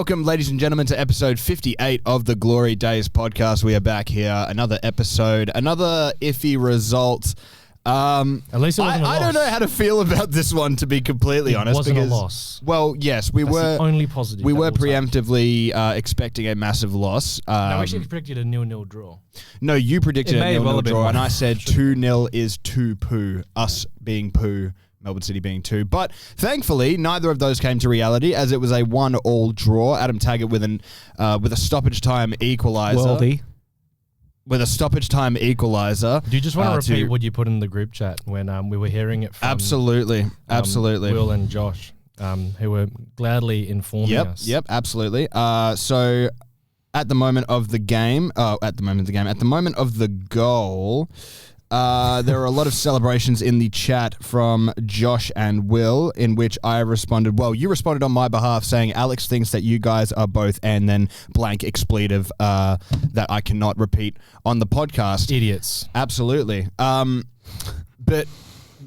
Welcome, ladies and gentlemen, to episode 58 of the Glory Days podcast. We are back here. Another episode, another iffy result. At least it wasn't a loss. I don't know how to feel about this one, to be completely honest. It wasn't because, a loss. Well, yes, That's the only positive. We were preemptively expecting a massive loss. No, actually, we predicted a 0-0 draw. No, you predicted a 0-0 draw, and I said 2-0 is 2 poo. Us being poo. Melbourne City being 2. But thankfully, neither of those came to reality as it was a 1-1 draw. Adam Taggart with a stoppage time equaliser. Worldy. With a stoppage time equaliser. Do you just want to repeat what you put in the group chat when we were hearing it from Absolutely. Will and Josh, who were gladly informing us. Yep, absolutely. So at the moment of the goal, there were a lot of celebrations in the chat from Josh and Will, in which I responded, well, you responded on my behalf saying Alex thinks that you guys are both, and then blank expletive that I cannot repeat on the podcast. Idiots. Absolutely. But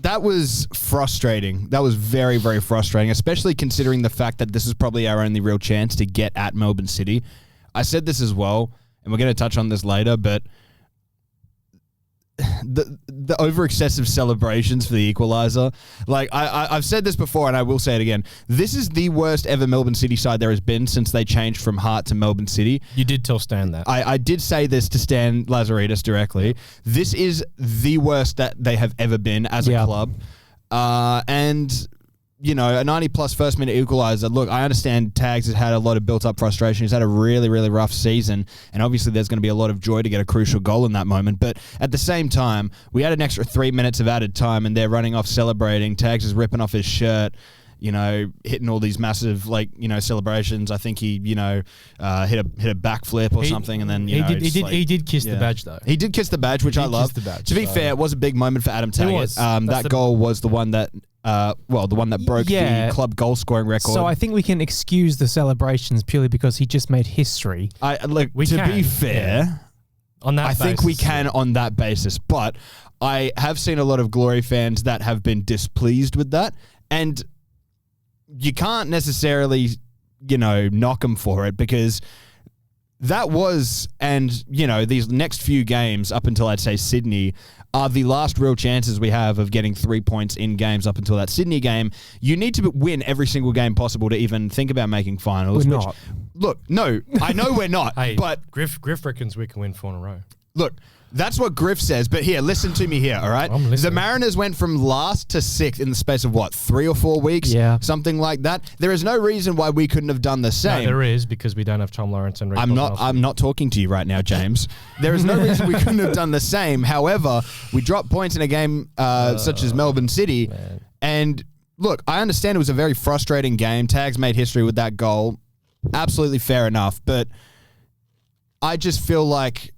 that was frustrating. That was very, very frustrating, especially considering the fact that this is probably our only real chance to get at Melbourne City. I said this as well, and we're going to touch on this later, but the over excessive celebrations for the equaliser, like I've said this before and I will say it again, this is the worst ever Melbourne City side there has been since they changed from Heart to Melbourne City. You did tell Stan that. I did say this to Stan Lazaridis directly. This is the worst that they have ever been as a club, and you know, a 90-plus first-minute equaliser. Look, I understand Tags has had a lot of built-up frustration. He's had a really, really rough season, and obviously there's going to be a lot of joy to get a crucial goal in that moment. But at the same time, we had an extra 3 minutes of added time, and they're running off celebrating. Tags is ripping off his shirt, you know, hitting all these massive, like, you know, celebrations. I think he, you know, hit a backflip or something, and then, he did kiss the badge, though. He did kiss the badge, which I love. To be fair, it was a big moment for Adam Taggart. That goal was the one that the one that broke the club goal scoring record. So I think we can excuse the celebrations purely because he just made history. Be fair, on that I think we can on that basis, but I have seen a lot of Glory fans that have been displeased with that, and you can't necessarily, you know, knock them for it because that was, and, you know, these next few games up until I'd say Sydney are the last real chances we have of getting 3 points in games up until that Sydney game. You need to win every single game possible to even think about making finals. We're not. Look, no, I know we're not. Hey, but Griff reckons we can win 4 in a row. Look, that's what Griff says, but here, listen to me here, all right? The Mariners went from last to 6th in the space of, 3 or 4 weeks? Yeah. Something like that. There is no reason why we couldn't have done the same. No, there is, because we don't have Tom Lawrence and Rick I'm not talking to you right now, James. There is no reason we couldn't have done the same. However, we dropped points in a game such as Melbourne City, and look, I understand it was a very frustrating game. Tags made history with that goal. Absolutely fair enough, but I just feel like,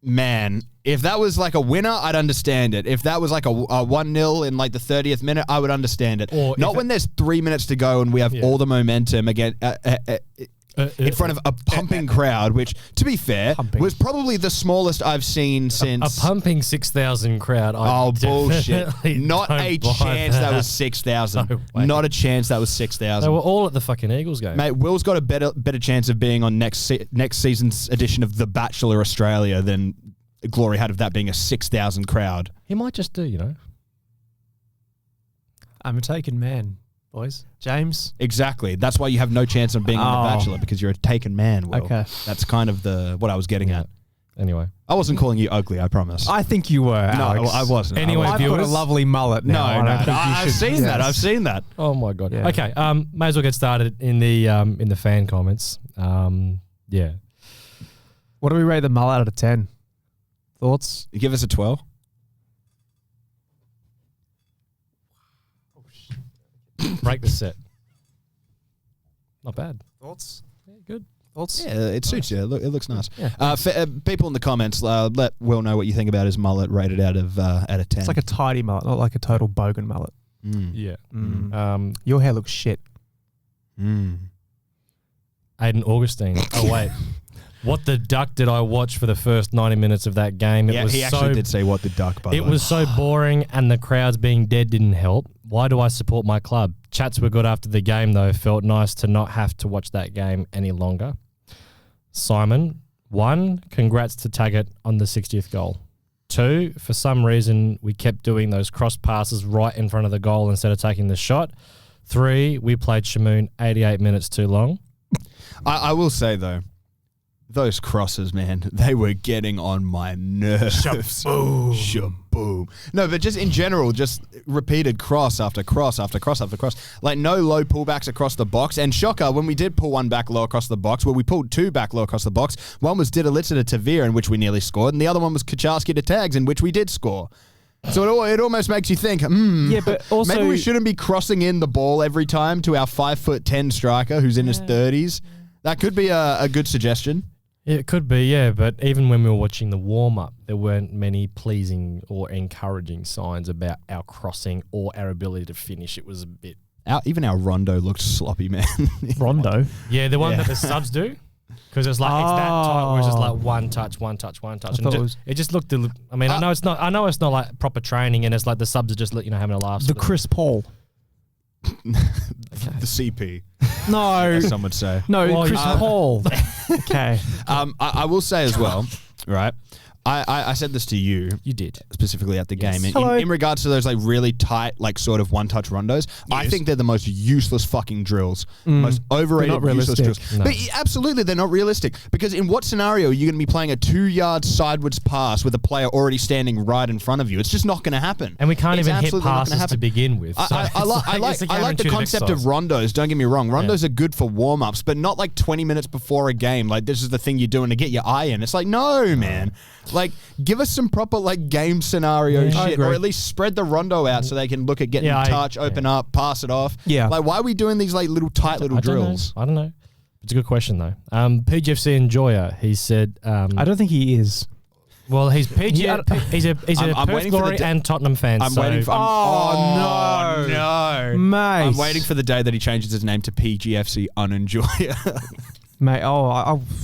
man, if that was like a winner, I'd understand it. If that was like a 1-0 in like the 30th minute, I would understand it. Or not when there's 3 minutes to go and we have all the momentum again in front of a pumping crowd, which, to be fair, was probably the smallest I've seen since... A pumping 6,000 crowd. Bullshit. Not a chance that was 6,000. No, not a chance that was 6,000. They were all at the fucking Eagles game. Mate, Will's got a better chance of being on next season's edition of The Bachelor Australia than Glory had of that being a 6,000 crowd. He might just do, you know. I'm a taken man, boys. James? Exactly. That's why you have no chance of being on The Bachelor, because you're a taken man, Will. Okay. That's kind of what I was getting at. Anyway. I wasn't calling you ugly, I promise. I think you were, Alex. No, I wasn't. Anyway, I've got a lovely mullet now. I've seen that. I've seen that. Oh, my God. Yeah. Okay, may as well get started in the fan comments. Yeah. What do we rate the mullet out of 10? Thoughts? You give us a 12? Break the set. Not bad. Thoughts? Yeah, good. Thoughts? Yeah, it suits you. It looks nice. Yeah. People in the comments, let Will know what you think about his mullet rated out of 10. It's like a tidy mullet, not like a total bogan mullet. Yeah. Your hair looks shit. Aiden Augustine. Oh, wait. What the duck did I watch for the first 90 minutes of that game? He actually did say what the duck, by the way. It was so boring, and the crowds being dead didn't help. Why do I support my club? Chats were good after the game, though. Felt nice to not have to watch that game any longer. Simon, 1, congrats to Taggart on the 60th goal. 2, for some reason, we kept doing those cross passes right in front of the goal instead of taking the shot. 3, we played Shamoon 88 minutes too long. I will say, though, those crosses, man, they were getting on my nerves. Shaboom. Shaboom. No, but just in general, just repeated cross after cross after cross after cross. Like no low pullbacks across the box. And shocker, when we did pull one back low across the box, well, we pulled 2 back low across the box. One was Didalitza to Tavir, in which we nearly scored, and the other one was Kacharski to Tags, in which we did score. So it almost makes you think, yeah, but also maybe we shouldn't be crossing in the ball every time to our 5'10" striker who's in his 30s. That could be a good suggestion. It could be, yeah, but even when we were watching the warm-up, there weren't many pleasing or encouraging signs about our crossing or our ability to finish. It was a bit... Even our rondo looked sloppy, man. Rondo? Yeah, the one that the subs do. Because it's like it's that tight where it's just like one touch. And it just looked... I mean, I know it's not like proper training and it's like the subs are just having a laugh. The Chris Paul. The CP. No. As some would say. No, Chris Paul. Okay. I will say as well, right? I said this to you. You did. Specifically at the game. Hello. In regards to those like really tight, like sort of one-touch rondos, I think they're the most useless fucking drills. Most overrated, useless drills. No. But absolutely, they're not realistic. Because in what scenario are you going to be playing a 2-yard sideways pass with a player already standing right in front of you? It's just not going to happen. And we can't even hit passes to begin with. So I like the concept of rondos. Don't get me wrong. Rondos are good for warm-ups, but not like 20 minutes before a game. Like this is the thing you're doing to get your eye in. It's like, no, man. Like, give us some proper like game scenario shit, or at least spread the rondo out so they can look at getting touch, open up, pass it off. Yeah. Like, why are we doing these like little tight little drills? I don't know. It's a good question though. PGFC Enjoyer, he said. I don't think he is. Well, he's PG. He's a Perth Glory and Tottenham fan. I'm waiting for. No, mate. I'm waiting for the day that he changes his name to PGFC Unenjoyer. Mate,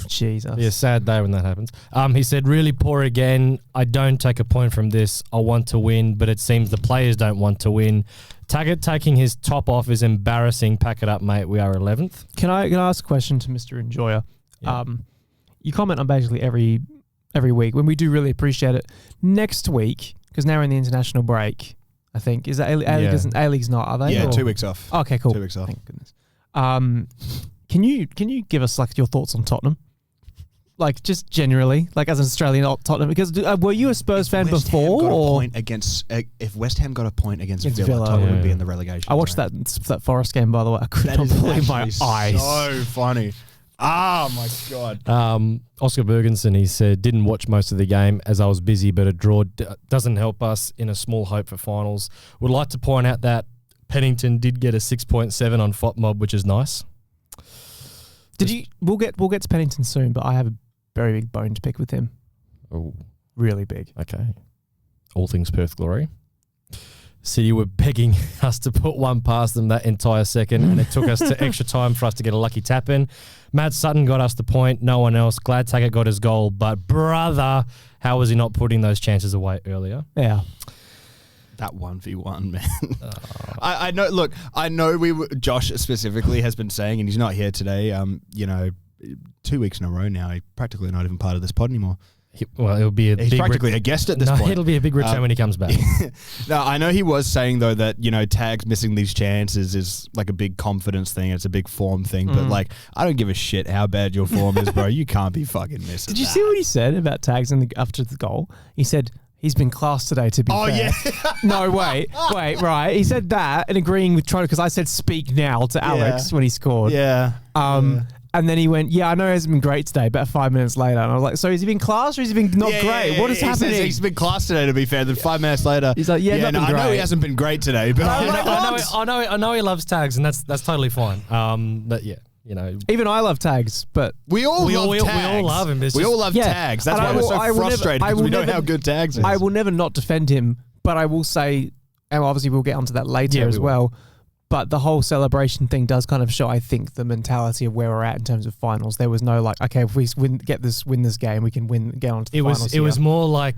Jesus. Be a sad day when that happens. He said, really poor again. I don't take a point from this. I want to win, but it seems the players don't want to win. Taggart taking his top off is embarrassing. Pack it up, mate. We are 11th. Can I ask a question to Mr. Enjoyer? Yeah. You comment on basically every week when we do really appreciate it. Next week, because now we're in the international break, I think. Is that A-League's not, are they? Yeah, 2 weeks off. Okay, cool. 2 weeks off. Thank goodness. Can you give us like your thoughts on Tottenham? Like just generally, like as an Australian Tottenham, because were you a Spurs fan before? If West Ham got a point against Villa, Tottenham would be in the relegation. I watched that Forest game, by the way. I could not believe my eyes. So funny. Oh my god. Oscar Bergensen, he said, didn't watch most of the game as I was busy, but a draw doesn't help us in a small hope for finals. Would like to point out that Pennington did get a 6.7 on FOTMob, which is nice. We'll get to Pennington soon, but I have a very big bone to pick with him. Oh, really big. Okay. All things Perth Glory. City were begging us to put one past them that entire second, and it took us to extra time for us to get a lucky tap in. Matt Sutton got us the point, no one else. Glad Taggart got his goal, but brother, how was he not putting those chances away earlier? Yeah. That 1v1, man. I know. Look, I know Josh specifically has been saying, and he's not here today. 2 weeks in a row now. He's practically not even part of this pod anymore. It'll be he's practically a guest at this point. It'll be a big return when he comes back. No, I know he was saying though that Tags missing these chances is like a big confidence thing. It's a big form thing. But like, I don't give a shit how bad your form is, bro. You can't be fucking missing. Did you see what he said about Tags after the goal? He said, he's been classed today, to be fair. Yeah. No, wait, right. He said that and agreeing with Trono because I said speak now to Alex when he scored. Yeah. And then he went, I know he hasn't been great today, about 5 minutes later. And I was like, so has he been classed or has he been not great? Yeah, what is happening? He's been classed today, to be fair. Then 5 minutes later. He's like, I know he hasn't been great today. But I know he loves Tags, and that's totally fine. But yeah. Even I love Tags, but we all love him. We all love Tags. That's why we're so frustrated, because we know how good Tags is. I will never not defend him, but I will say, and obviously we'll get onto that later as well, but the whole celebration thing does kind of show, I think, the mentality of where we're at in terms of finals. There was no like, okay, if we win this game, we can get on to the finals. It was more like,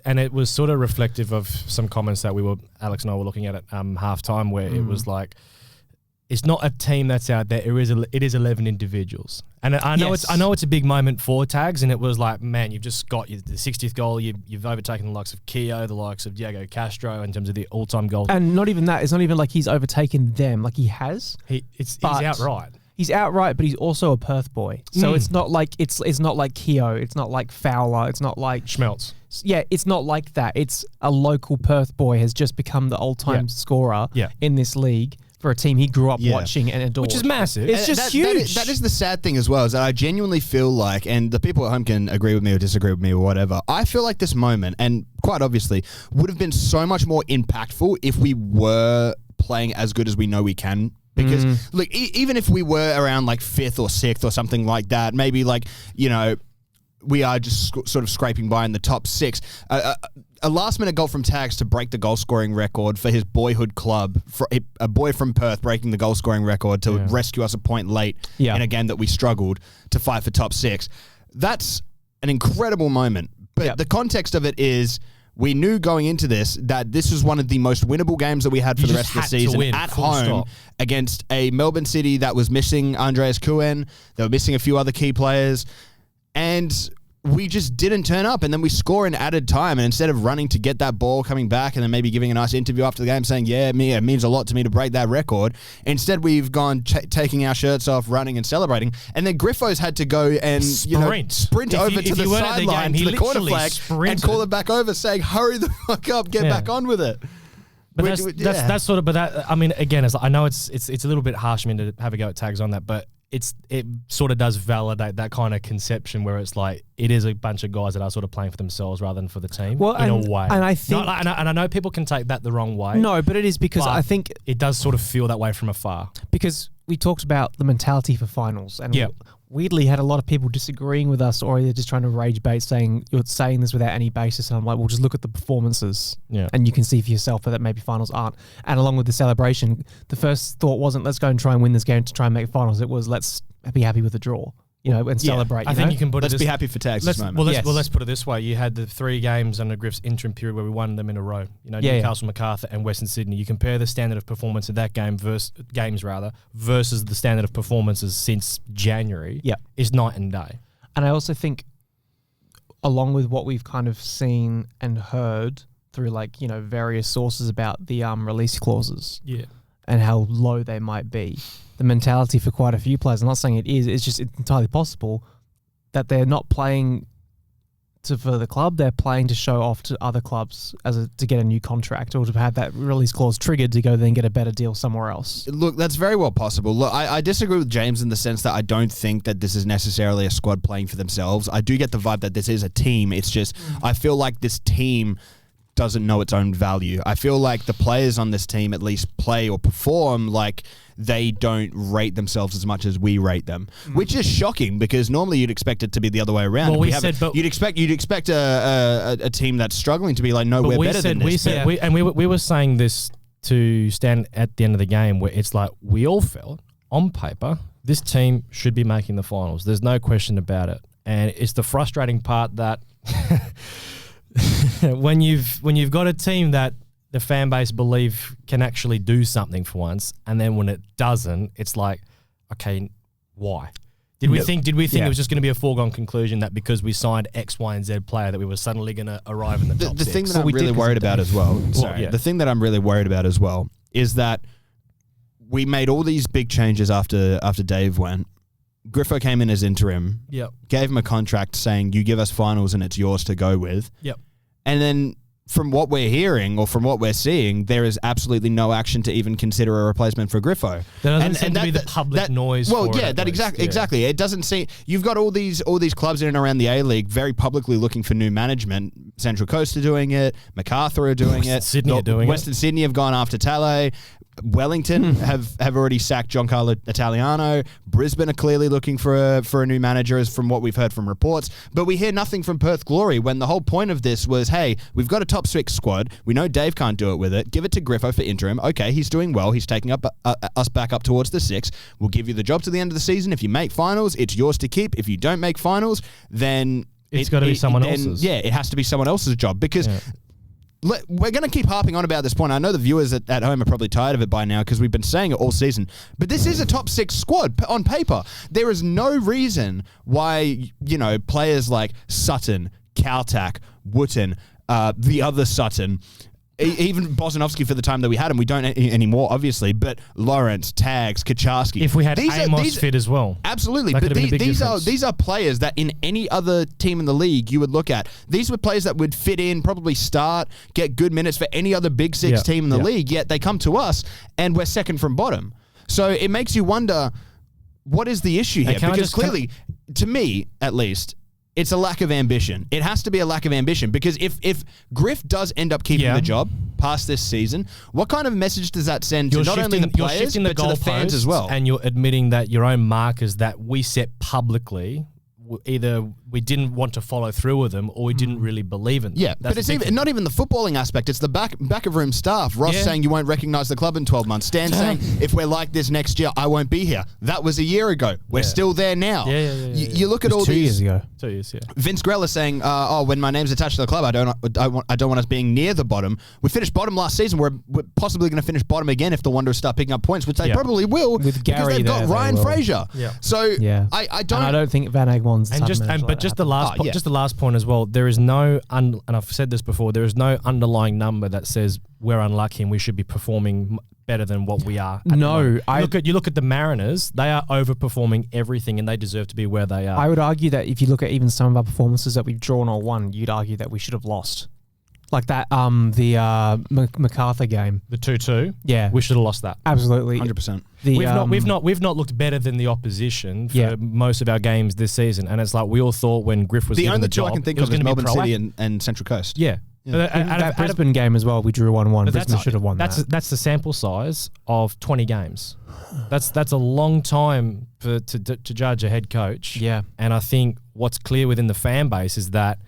and it was sort of reflective of some comments that Alex and I were looking at halftime, where it was like, it's not a team that's out there. It is 11 individuals. And I know it's a big moment for Tags, and it was like, man, you've just got the 60th goal. You've overtaken the likes of Keogh, the likes of Diego Castro in terms of the all-time goals. And not even that. It's not even like he's overtaken them. Like he has. He's outright. He's outright, but he's also a Perth boy. So it's not like it's not like Keogh. It's not like Fowler. It's not like Schmelz. Yeah, it's not like that. It's a local Perth boy has just become the all-time scorer in this league for a team he grew up watching and adored. Which is massive. It's just huge. That is the sad thing as well, is that I genuinely feel like, and the people at home can agree with me or disagree with me or whatever, I feel like this moment, and quite obviously, would have been so much more impactful if we were playing as good as we know we can. Because, look, even if we were around like 5th or 6th or something like that, maybe like, we are just sort of scraping by in the top 6. A last-minute goal from Tags to break the goal-scoring record for his boyhood club, for a boy from Perth breaking the goal-scoring record to rescue us a point late in a game that we struggled to fight for top 6. That's an incredible moment. But the context of it is, we knew going into this that this was one of the most winnable games that we had for the rest of the season at home against a Melbourne City that was missing Andreas Kuen. They were missing a few other key players. And we just didn't turn up, and then we score in added time, and instead of running to get that ball, coming back, and then maybe giving a nice interview after the game saying, it means a lot to me to break that record, instead we've gone taking our shirts off, running and celebrating, and then Griffo's had to go and sprint over to the sideline, to the corner flag, and call it back over, saying, hurry the fuck up, get back on with it. But that's sort of, but that, I mean, again, I know it's a little bit harsh, to have a go at Tags on that, but it sort of does validate that kind of conception where it's like it is a bunch of guys that are sort of playing for themselves rather than for the team in a way. And I think, and I know people can take that the wrong way. No, but it is because I think it does sort of feel that way from afar. Because we talked about the mentality for finals, and weirdly had a lot of people disagreeing with us, or either just trying to rage bait, saying you're saying this without any basis. And I'm like, well, just look at the performances, and you can see for yourself that maybe finals aren't. And along with the celebration, the first thought wasn't let's go and try and win this game to try and make finals. It was let's be happy with the draw, and celebrate. I think you can put let's be happy for Tags this moment. Let's put it this way: you had the 3 games under Griff's interim period where we won them in a row. Newcastle, MacArthur, and Western Sydney. You compare the standard of performance of that game versus the standard of performances since January. Is night and day. And I also think, along with what we've kind of seen and heard through various sources about the release clauses, and how low they might be. The mentality for quite a few players, I'm not saying it is, it's entirely possible that they're not playing for the club, they're playing to show off to other clubs to get a new contract or to have that release clause triggered to go then get a better deal somewhere else. Look, that's very well possible. Look, I disagree with James in the sense that I don't think that this is necessarily a squad playing for themselves. I do get the vibe that this is a team. It's just, I feel like this team doesn't know its own value. I feel like the players on this team at least play or perform like they don't rate themselves as much as we rate them, which is shocking because normally you'd expect it to be the other way around. Well, you'd expect a team that's struggling to be like, no, we're better than this. We were saying this to stand at the end of the game where it's like we all felt on paper this team should be making the finals. There's no question about it, and it's the frustrating part that. when you've got a team that the fan base believe can actually do something for once, and then when it doesn't, it's like, okay, why? Did we think it was just going to be a foregone conclusion that because we signed X, Y, and Z player that we were suddenly going to arrive in the top 6? The thing that I'm really worried about as well. The thing that I'm really worried about as well is that we made all these big changes after Dave went. Griffo came in as interim. Gave him a contract saying, you give us finals and it's yours to go with. And then from what we're hearing or from what we're seeing, there is absolutely no action to even consider a replacement for Griffo. There doesn't seem to be the public noise. Well, exactly. It doesn't seem. You've got all these clubs in and around the A-League very publicly looking for new management. Central Coast are doing it. MacArthur are doing it. Western Sydney have gone after Tale. Wellington have already sacked Giancarlo Italiano. Brisbane are clearly looking for a new manager, as from what we've heard from reports. But we hear nothing from Perth Glory when the whole point of this was, hey, we've got a top 6 squad. We know Dave can't do it with it. Give it to Griffo for interim. Okay, he's doing well. He's taking us back up towards the 6. We'll give you the job to the end of the season. If you make finals, it's yours to keep. If you don't make finals, then it's got to be someone else's. Yeah, it has to be someone else's job because... we're going to keep harping on about this point. I know the viewers at home are probably tired of it by now because we've been saying it all season. But this is a top 6 squad on paper. There is no reason why, players like Sutton, Kaltak, Wooten, the other Sutton, even Bosanovsky for the time that we had him, we don't anymore, obviously, but Lawrence, Tags, Kaczarski. If we had Amos fit as well. Absolutely. But these are players that in any other team in the league you would look at. These were players that would fit in, probably start, get good minutes for any other Big Six team in the league, yet they come to us and we're second from bottom. So it makes you wonder, what is the issue here? Because clearly, to me at least, it's a lack of ambition. It has to be a lack of ambition because if Griff does end up keeping the job past this season, what kind of message does that send to not only the players but to the fans as well? And you're admitting that your own markers that we set publicly, either we didn't want to follow through with them or we didn't really believe in them. Yeah, but it's not even the footballing aspect. It's the back of room staff. Ross saying you won't recognise the club in 12 months. Stan saying if we're like this next year, I won't be here. That was a year ago. We're still there now. You look at all 2 these. 2 years ago. 2 years, yeah. Vince Grella saying, when my name's attached to the club, I don't want us being near the bottom. We finished bottom last season. We're possibly going to finish bottom again if the Wanderers start picking up points, which they probably will with Gary because they've got Ryan Fraser. Yeah. So I don't think Van Egmon's just the last point as well. There is no, and I've said this before, there is no underlying number that says we're unlucky and we should be performing better than what we are. You look at the Mariners; they are overperforming everything, and they deserve to be where they are. I would argue that if you look at even some of our performances that we've drawn or won, you'd argue that we should have lost. Like that, the MacArthur game, the 2-2. Yeah, we should have lost that. Absolutely, 100%. We've not looked better than the opposition for most of our games this season, and it's like we all thought when Griff was given the job, the only two I can think of is Melbourne City and Central Coast. Yeah. That Brisbane game as well, we drew 1-1. Brisbane should have won that. That's the sample size of 20 games. That's a long time to judge a head coach. Yeah, and I think what's clear within the fan base is that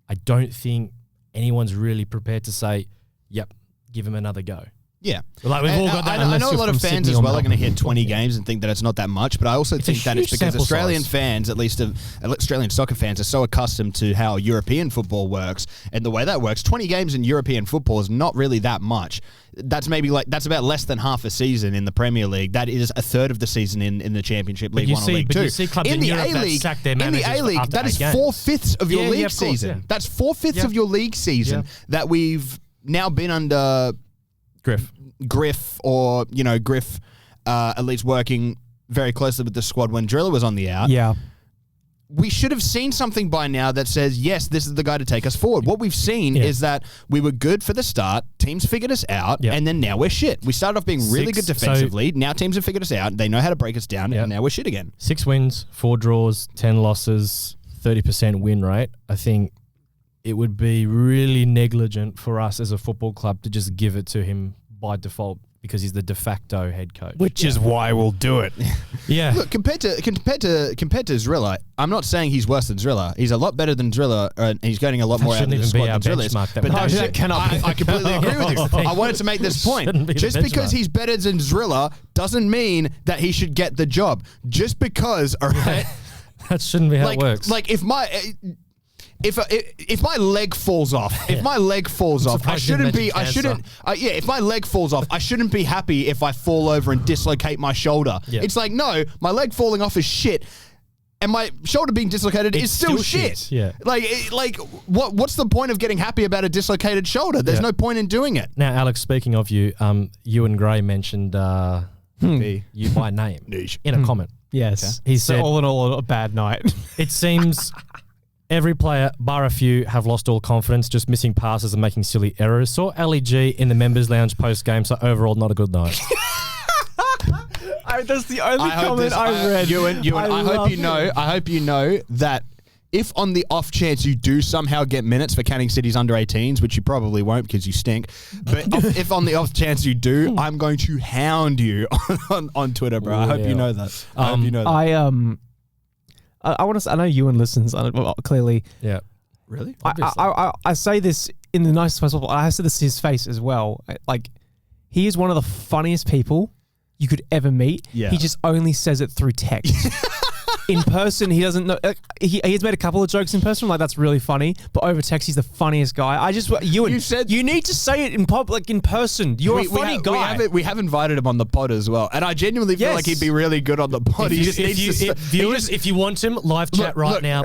I don't think anyone's really prepared to say, yep, give him another go. Yeah. Like we've all got that. I know a lot of fans as well are going to hit 20 games and think that it's not that much, but I also think that it's because Australian fans, at least Australian soccer fans, are so accustomed to how European football works and the way that works. 20 games in European football is not really that much. That's about less than half a season in the Premier League. That is a third of the season in the Championship, League 1 or League 2. You see clubs in the A-League that is 4/5 of your league season. Yeah. That's 4/5 of your league season that we've now been under Griff or, Griff at least working very closely with the squad when Driller was on the out. Yeah. We should have seen something by now that says, yes, this is the guy to take us forward. What we've seen is that we were good for the start, teams figured us out, and then now we're shit. We started off being really good defensively. Now teams have figured us out. They know how to break us down, and now we're shit again. 6 wins, 4 draws, 10 losses, 30% win rate. I think it would be really negligent for us as a football club to just give it to him by default because he's the de facto head coach. Which is why we'll do it. Yeah. Look, compared to Zrilla, I'm not saying he's worse than Zrilla. He's a lot better than Zrilla, and he's getting a lot more out of the squad than Zrilla is. But I completely agree with you. I wanted to make this point. Just because he's better than Zrilla doesn't mean that he should get the job. Just because, all right? That shouldn't be how it works. Like if my leg falls off, I shouldn't be happy if I fall over and dislocate my shoulder. Yeah. It's like, no, my leg falling off is shit. And my shoulder being dislocated is still shit. Yeah. What's the point of getting happy about a dislocated shoulder? There's no point in doing it. Now, Alex, speaking of you, Ewan Gray mentioned you by name in a comment. Yes. Okay. He said, all in all, a bad night. It seems every player, bar a few, have lost all confidence, just missing passes and making silly errors. Saw LEG in the members' lounge post-game, so overall, not a good night. That's the only comment I read. Ewan, I hope you know that if on the off chance you do somehow get minutes for Canning City's under 18s, which you probably won't because you stink, but if on the off chance you do, I'm going to hound you on Twitter, bro. I hope you know that. I want to. I know Ewan listens clearly. Yeah, really. I say this in the nicest possible. I said this to his face as well. Like, he is one of the funniest people you could ever meet. Yeah. He just only says it through text. in person, he doesn't know. He's made a couple of jokes in person, like that's really funny. But over text, he's the funniest guy. You said you need to say it in public, in person. You're a funny guy. We have invited him on the pod as well, and I genuinely feel like he'd be really good on the pod. If you want him, live chat now.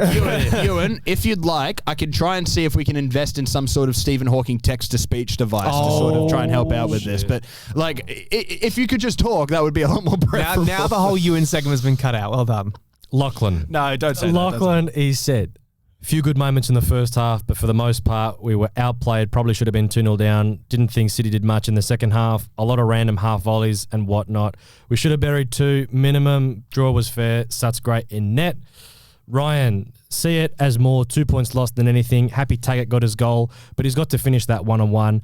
Ewan, if you'd like, I can try and see if we can invest in some sort of Stephen Hawking text-to-speech device to sort of try and help out with this. But like, if you could just talk, that would be a lot more preferable. Now the whole Ewan segment has been cut out. Well done. Lachlan. No, don't say Lachlan, he said, few good moments in the first half, but for the most part, we were outplayed. Probably should have been 2-0 down. Didn't think City did much in the second half. A lot of random half volleys and whatnot. We should have buried 2 minimum. Draw was fair. Suts great in net. Ryan, see it as more 2 points lost than anything. Happy Taggart got his goal, but he's got to finish that 1-on-1.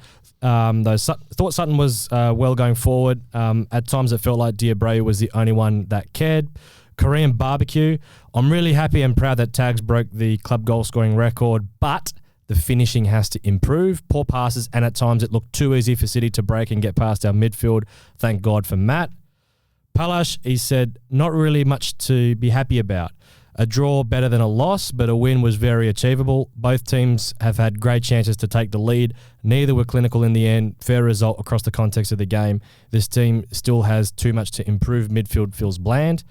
Thought Sutton was well going forward. At times it felt like Diabreu was the only one that cared. Korean barbecue. I'm really happy and proud that Tags broke the club goal scoring record, but the finishing has to improve. Poor passes, and at times it looked too easy for City to break and get past our midfield. Thank God for Matt. Palash, he said, not really much to be happy about. A draw better than a loss, but a win was very achievable. Both teams have had great chances to take the lead. Neither were clinical in the end. Fair result across the context of the game. This team still has too much to improve. Midfield feels bland.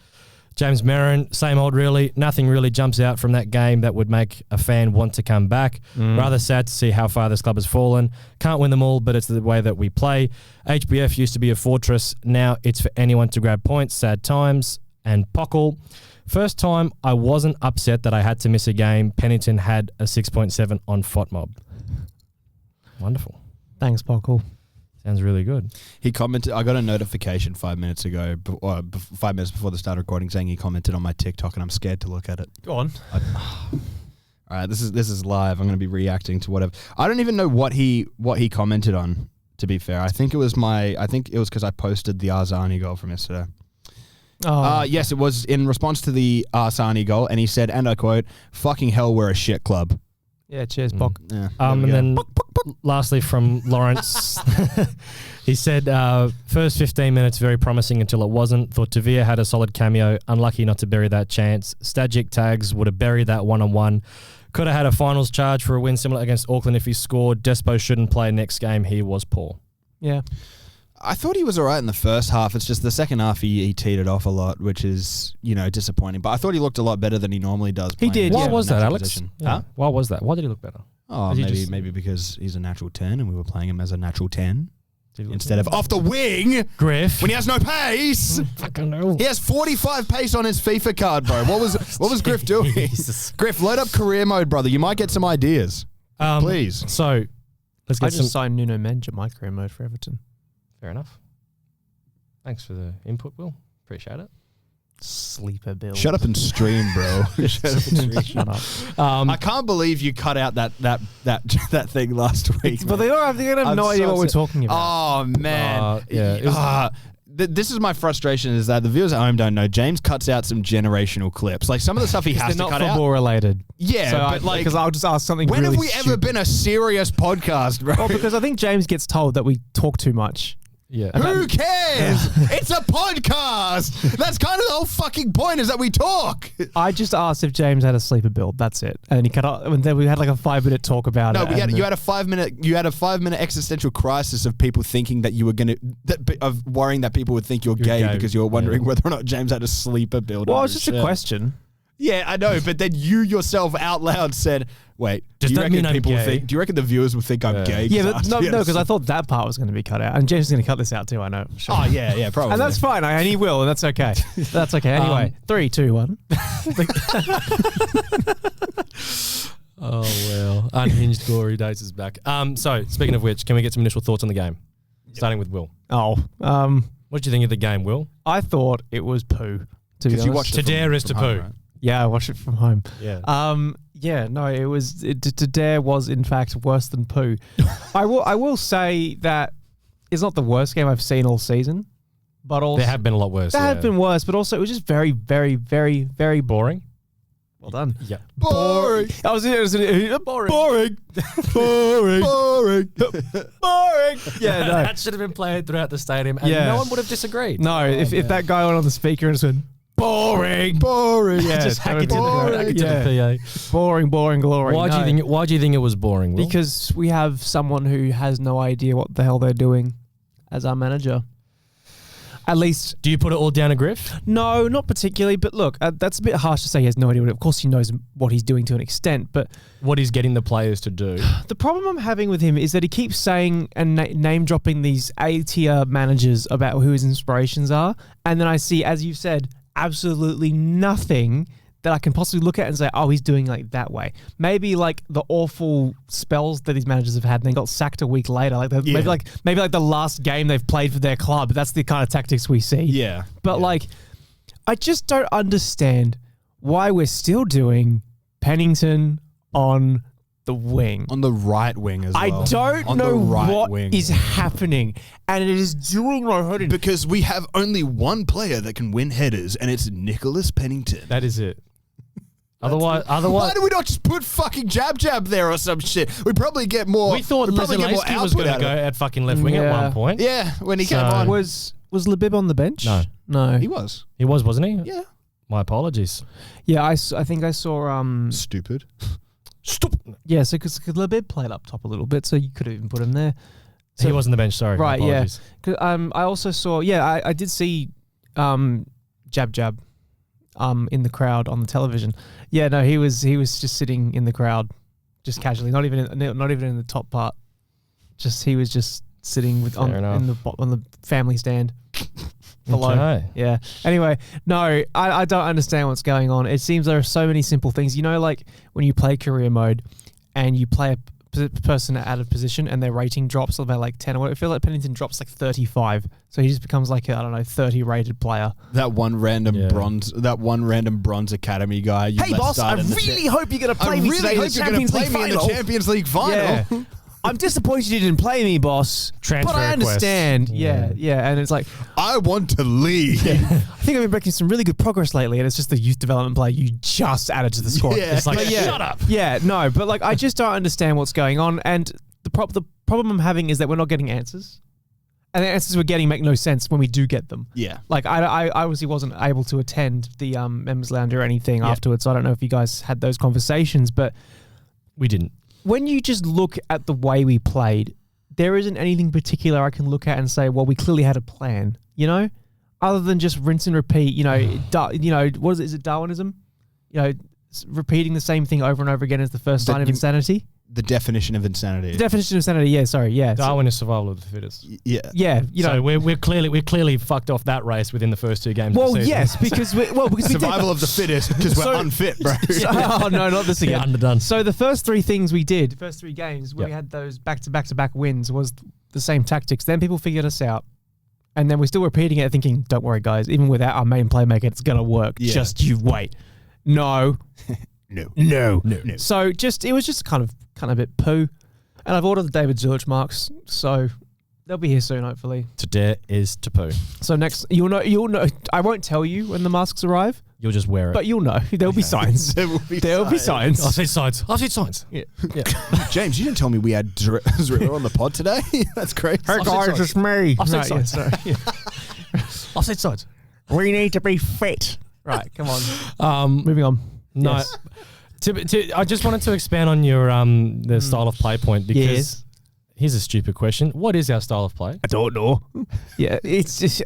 James Merrin, same old really. Nothing really jumps out from that game that would make a fan want to come back. Rather sad to see how far this club has fallen. Can't win them all, but it's the way that we play. HBF used to be a fortress. Now it's for anyone to grab points. Sad times. And Pockle. First time I wasn't upset that I had to miss a game. Pennington had a 6.7 on FOTMob. Wonderful. Thanks, Pockle. Sounds really good. He commented. I got a notification 5 minutes ago, 5 minutes before the start of recording, saying he commented on my TikTok, and I'm scared to look at it. Go on. All right, this is live. I'm going to be reacting to whatever. I don't even know what he commented on. To be fair, I think it was because I posted the Arzani goal from yesterday. Yes, it was in response to the Arzani goal, and he said, and I quote, "Fucking hell, we're a shit club." Yeah, cheers, Pock. Yeah, and then lastly from Lawrence, he said, first 15 minutes very promising until it wasn't. Thought Tavia had a solid cameo. Unlucky not to bury that chance. Stagic Tags would have buried that 1-on-1. Could have had a finals charge for a win similar against Auckland if he scored. Despo shouldn't play next game. He was poor. Yeah. I thought he was all right in the first half. It's just the second half he teed it off a lot, which is, disappointing. But I thought he looked a lot better than he normally does. He did. Why was that, Alex? Position. Yeah. Huh? Why was that? Why did he look better? Oh, maybe because he's a natural 10 and we were playing him as a natural 10 instead of off the wing. Griff. When he has no pace. Fucking hell. He has 45 pace on his FIFA card, bro. What was Griff doing? Griff, load up career mode, brother. You might get some ideas. Please. So, let's get I just signed Nuno Mendes my career mode for Everton. Fair enough. Thanks for the input, Will. Appreciate it. Sleeper build. Shut up and stream, bro. Shut up. I can't believe you cut out that thing last week. But they don't have no idea what we're talking about. Oh man, yeah. This is my frustration: is that the viewers at home don't know. James cuts out some generational clips, like some of the stuff he has to cut out. They're not football related. Yeah, so but because I'll just ask something. When really have we ever been a serious podcast, bro? Well, because I think James gets told that we talk too much. Yeah. Who cares? It's a podcast. That's kind of the whole fucking point, is that we talk. I just asked if James had a sleeper build. That's it. And he cut off, and then we had like a 5-minute talk about it. You had a 5-minute existential crisis of people thinking that you were of worrying that people would think you're gay because you were wondering whether or not James had a sleeper build. Well, it's just a question. Yeah, I know, but then you yourself out loud said, "Wait, do you reckon people will think? Do you reckon the viewers will think I'm gay?" Yeah, but no, because I thought that part was going to be cut out, and James is going to cut this out too. I know. Sure. Oh yeah, probably, and that's fine. And he will, and that's okay. That's okay. Anyway, 3, 2, 1. Oh well, unhinged glory days is back. So speaking of which, can we get some initial thoughts on the game? Starting with Will. Oh, what did you think of the game, Will? I thought it was poo. Because you watched To Dare is to poo. Right? Yeah, I watched it from home. Yeah. Yeah, no, it was To Dare was in fact worse than poo. I will say that it's not the worst game I've seen all season, but also there have been a lot worse. There have been worse, but also it was just very, very, very, very boring. Well done. Yeah. Boring. I was boring. Boring. Boring. Boring. Boring. Yeah, no. That should have been played throughout the stadium, and no one would have disagreed. No, if that guy went on the speaker and just went, boring. Yeah, Just hack it to boring. the PA. Boring, glory. Why do you think it was boring, Will? Because we have someone who has no idea what the hell they're doing as our manager. At least... Do you put it all down a Griff? No, not particularly. But look, that's a bit harsh to say he has no idea. Of course he knows what he's doing to an extent, but... What he's getting the players to do. The problem I'm having with him is that he keeps saying and name-dropping these A-tier managers about who his inspirations are. And then I see, as you've said, absolutely nothing that I can possibly look at and say, oh, he's doing like that way. Maybe like the awful spells that these managers have had and then got sacked a week later. Maybe like the last game they've played for their club. That's the kind of tactics we see. Yeah. But like, I just don't understand why we're still doing Pennington on the wing. On the right wing as well. I don't know what is happening. And it is doing my head in. Because we have only one player that can win headers, and it's Nicholas Pennington. That is it. Otherwise, why do we not just put fucking Jab there or some shit? We probably get more. We thought Leslie was going to go at fucking left wing at one point. Yeah, when he came on. Was Labib on the bench? No. He was. He was, wasn't he? Yeah. My apologies. Yeah, I think I saw... Stupid. Stop. Yeah, so because Labib played up top a little bit, so you could have even put him there. So, he was on the bench, sorry. Right, yeah. I also saw... Yeah, I did see Jab in the crowd on the television. Yeah, no, he was just sitting in the crowd, just casually, not even in the top part. He was just sitting on the family stand below. Okay. Yeah. Anyway, no, I don't understand what's going on. It seems there are so many simple things. You know, like when you play career mode and you play a person out of position and their rating drops about like 10 or whatever. I feel like Pennington drops like 35. So he just becomes like a, I don't know, 30 rated player. That one random bronze academy guy. Hey boss, I really hope you're going to play me today in the Champions League final. Yeah. I'm disappointed you didn't play me, boss. Transfer but I understand. Yeah. And it's like... I want to leave. I think I've been making some really good progress lately, and it's just the youth development player you just added to the squad. Yeah. It's like, shut up. Yeah, no, but like I just don't understand what's going on, and the problem I'm having is that we're not getting answers. And the answers we're getting make no sense when we do get them. Yeah. Like, I obviously wasn't able to attend the members' lounge or anything afterwards, so I don't know if you guys had those conversations, but... We didn't. When you just look at the way we played, there isn't anything particular I can look at and say, well, we clearly had a plan, you know? Other than just rinse and repeat, what is it? Is it Darwinism? Repeating the same thing over and over again is the first sign of insanity. The definition of insanity. The definition of insanity, yeah, sorry, yeah. Darwin is survival of the fittest. Yeah. Yeah, So we're clearly fucked off that race within the first 2 games. Well, of the season. yes, because we survival of the fittest because we're unfit, bro. Oh no, not this again. Underdone. So the first 3 things we did, the first 3 games where we had those back-to-back wins was the same tactics. Then people figured us out. And then we're still repeating it thinking, don't worry guys, even without our main playmaker, it's going to work. Yeah. Just you wait. No. No. So it was just kind of a bit poo. And I've ordered the David Zurich marks, so they'll be here soon, hopefully. To dare is to poo. So next, you'll know. I won't tell you when the masks arrive. You'll just wear it. But you'll know. There'll be signs. There will be signs. I've seen signs. Yeah. James, you didn't tell me we had Zurich on the pod today. That's great. Hey guys, it's me. I've seen signs. I've seen signs. We need to be fit. Right, come on. Moving on. No. Yes. I just wanted to expand on your the style of play point because here's a stupid question. What is our style of play? I don't know. Yeah, it's just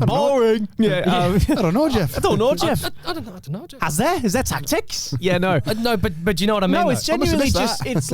boring. Yeah, I don't know, Jeff. I don't know, Jeff. I don't know, Jeff. Is there tactics? Yeah, no. No, but you know what I mean? No, it's genuinely just it's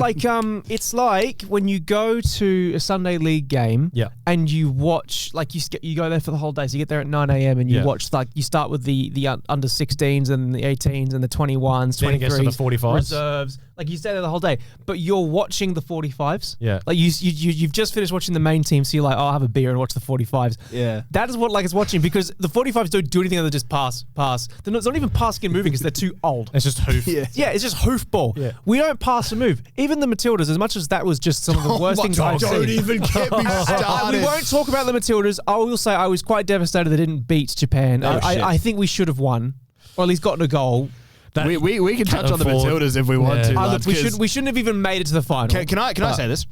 like when you go to a Sunday league game and you watch, like you go there for the whole day. So you get there at 9 a.m. and you watch, like you start with the under 16s and the 18s and the 21s, 23s, the 45s. reserves. Like you stay there the whole day, but you're watching the 45s. Yeah. Like you've just finished watching the main team, so you're like, oh, I'll have a beer and watch the 45s. Yeah. That is what it's watching, because the 45s don't do anything other than just pass. It's not even passing and moving because they're too old. It's just hoof. Yeah, it's just hoofball. Yeah. We don't pass and move. Even the Matildas, as much as that was just some of the worst things I've seen. Don't even get me started. We won't talk about the Matildas. I will say I was quite devastated they didn't beat Japan. I think we should have won, or at least gotten a goal. We can touch on the Matildas if we want to. Look, we shouldn't have even made it to the final. Can I say this?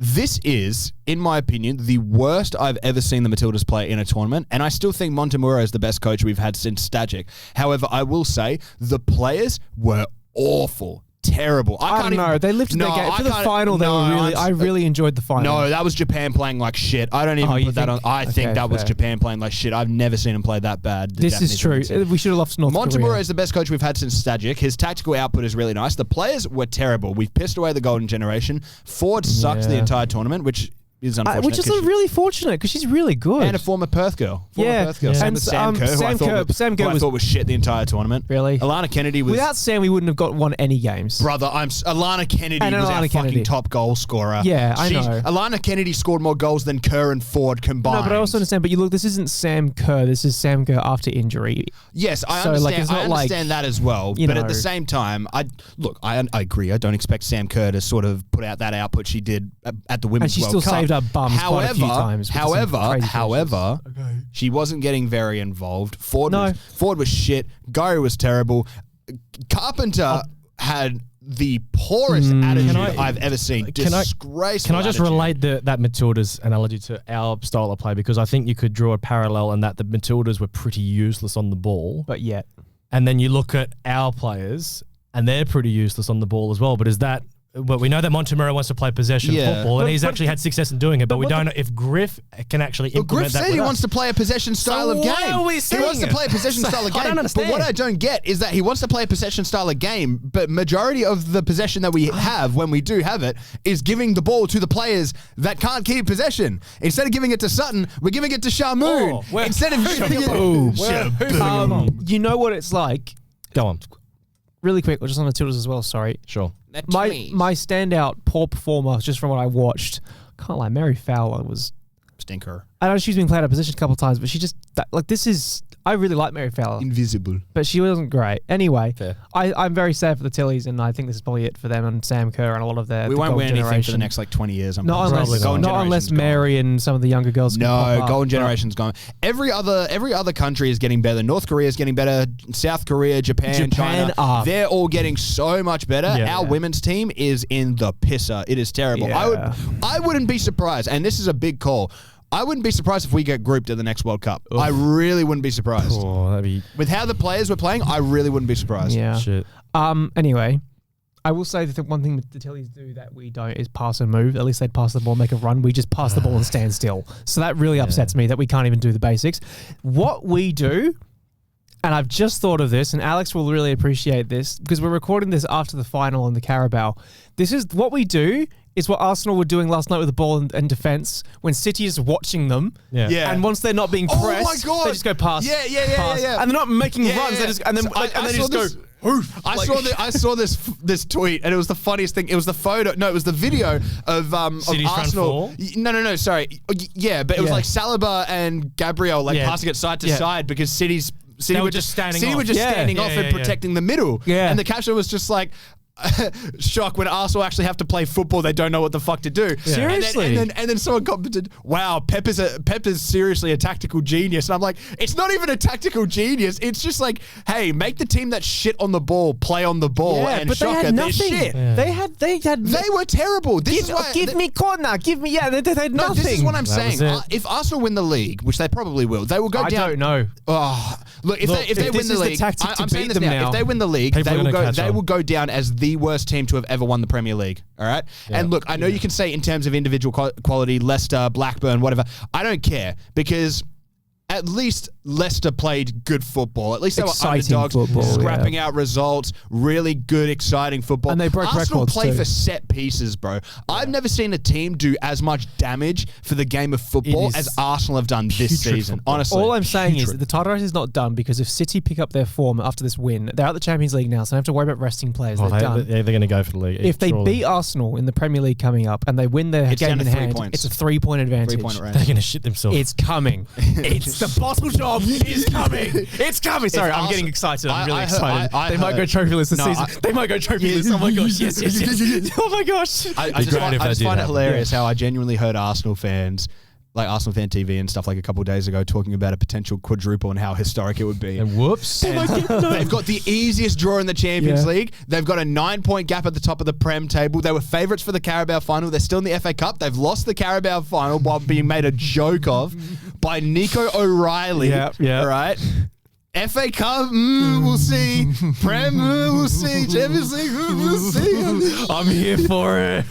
This is, in my opinion, the worst I've ever seen the Matildas play in a tournament, and I still think Montemurro is the best coach we've had since Stajic. However, I will say the players were awful. Terrible. I don't know. They lifted their game. For the final, they were really... I really enjoyed the final. No, that was Japan playing like shit. I don't even put that on. I think that was Japan playing like shit. I've never seen them play that bad. This is true. We should have lost North Korea. Montemurro is the best coach we've had since Stajic. His tactical output is really nice. The players were terrible. We've pissed away the golden generation. Ford sucked the entire tournament, which is unfortunate. Which is really fortunate because she's really good. And a former Perth girl. Same with Sam Kerr, who I thought was shit the entire tournament. Really? Alana Kennedy was... Without Sam, we wouldn't have won any games. Brother, Alana Kennedy was our fucking top goal scorer. Yeah, I know. Alana Kennedy scored more goals than Kerr and Ford combined. No, but I also understand. But you look, this isn't Sam Kerr. This is Sam Kerr after injury. Yes, I understand. I understand that as well. But at the same time, I agree. I don't expect Sam Kerr to sort of put out that output she did at the Women's World Cup. And she still saved her bums quite a few times. However, she wasn't getting very involved. Ford was shit. Gary was terrible. Carpenter had the poorest attitude I've ever seen. Disgraceful. Can I just relate that Matildas analogy to our style of play? Because I think you could draw a parallel in that the Matildas were pretty useless on the ball. But yet. And then you look at our players and they're pretty useless on the ball as well. But is that... But we know that Montemurro wants to play possession football, and he's actually had success in doing it. But we don't know if Griff can actually implement that. Griff said he wants to play a possession style of game. Why are we saying he wants to play a possession style of game. I don't understand. But what I don't get is that he wants to play a possession style of game, but majority of the possession that we have, when we do have it, is giving the ball to the players that can't keep possession. Instead of giving it to Sutton, we're giving it to Shamoon. Instead of giving it... You know what it's like? Go on. Really quick, just on the Matildas as well, sorry. Sure. My standout poor performer, just from what I watched, can't lie, Mary Fowler was... Stinker. I know she's been played out of position a couple of times, but she just... this is... I really like Mary Fowler. Invisible. But she wasn't great. Anyway, fair. I'm very sad for the Tillies, and I think this is probably it for them and Sam Kerr and a lot of their... We won't win anything for the next 20 years. Not unless Mary and some of the younger girls can pop up. Golden generation's gone. Every other country is getting better. North Korea is getting better. South Korea, Japan China. They're all getting so much better. Our women's team is in the pisser. It is terrible. Yeah. I wouldn't be surprised, and this is a big call. I wouldn't be surprised if we get grouped at the next World Cup. Oof. I really wouldn't be surprised. Oh, that'd be... With how the players were playing, I really wouldn't be surprised. Yeah. Shit. Anyway, I will say that the one thing the Tillies do that we don't is pass and move. At least they'd pass the ball, make a run. We just pass the ball and stand still. So that really upsets me that we can't even do the basics. What we do, and I've just thought of this, and Alex will really appreciate this, because we're recording this after the final in the Carabao. This is what we do. Is what Arsenal were doing last night with the ball and defence when City is watching them. Yeah. And once they're not being pressed, they just go past. Yeah. And they're not making runs. They just, and then they just go. Oof. I saw this tweet, and it was the funniest thing. It was the photo. No, it was the video of Arsenal. No. Sorry. Yeah, but it was like Saliba and Gabriel passing it side to side because City were just standing off and protecting the middle. Yeah. And the caption was just like, shock when Arsenal actually have to play football, they don't know what the fuck to do. Yeah. Seriously? And then someone commented, wow, Pep is seriously a tactical genius. And I'm like, it's not even a tactical genius. It's just like, hey, make the team that shit on the ball play on the ball. Yeah, and but shocker, they had nothing. Shit. Yeah. They were terrible. Give me corner. Give me, they had nothing. No, this is what I'm saying. If Arsenal win the league, which they probably will, they will go down. I don't know. Look, if they win the league, I'm saying this now. If they win the league, they will go down as the worst team to have ever won the Premier League. All right? Yeah. And look, I know you can say in terms of individual quality, Leicester, Blackburn, whatever. I don't care because at least Leicester played good football. At least they were underdogs, scrapping out results, really good, exciting football. And they broke Arsenal records play too. for set pieces, bro. Yeah. I've never seen a team do as much damage for the game of football as Arsenal have done this season. Football. Honestly. All I'm saying is that the title race is not done because if City pick up their form after this win, they're out the Champions League now, so they don't have to worry about resting players. They're done. They're going to go for the league. If they beat Arsenal in the Premier League coming up and they win their game in hand, it's a 3-point advantage. They're going to shit themselves. It's coming. It's the bottle job is coming. It's coming. Sorry, I'm getting excited. I'm really excited. They might go trophyless this season. They might go trophyless. Oh my gosh. Yes. Oh my gosh. I just find it hilarious how I genuinely heard Arsenal fans like Arsenal Fan TV and stuff like a couple of days ago talking about a potential quadruple and how historic it would be. And whoops. And they've got the easiest draw in the Champions League. They've got a 9-point gap at the top of the Prem table. They were favourites for the Carabao final. They're still in the FA Cup. They've lost the Carabao final while being made a joke of by Nico O'Reilly. Yeah. Right? FA Cup, we'll see. Prem, we'll see. Champions League, we'll see. I'm here for it.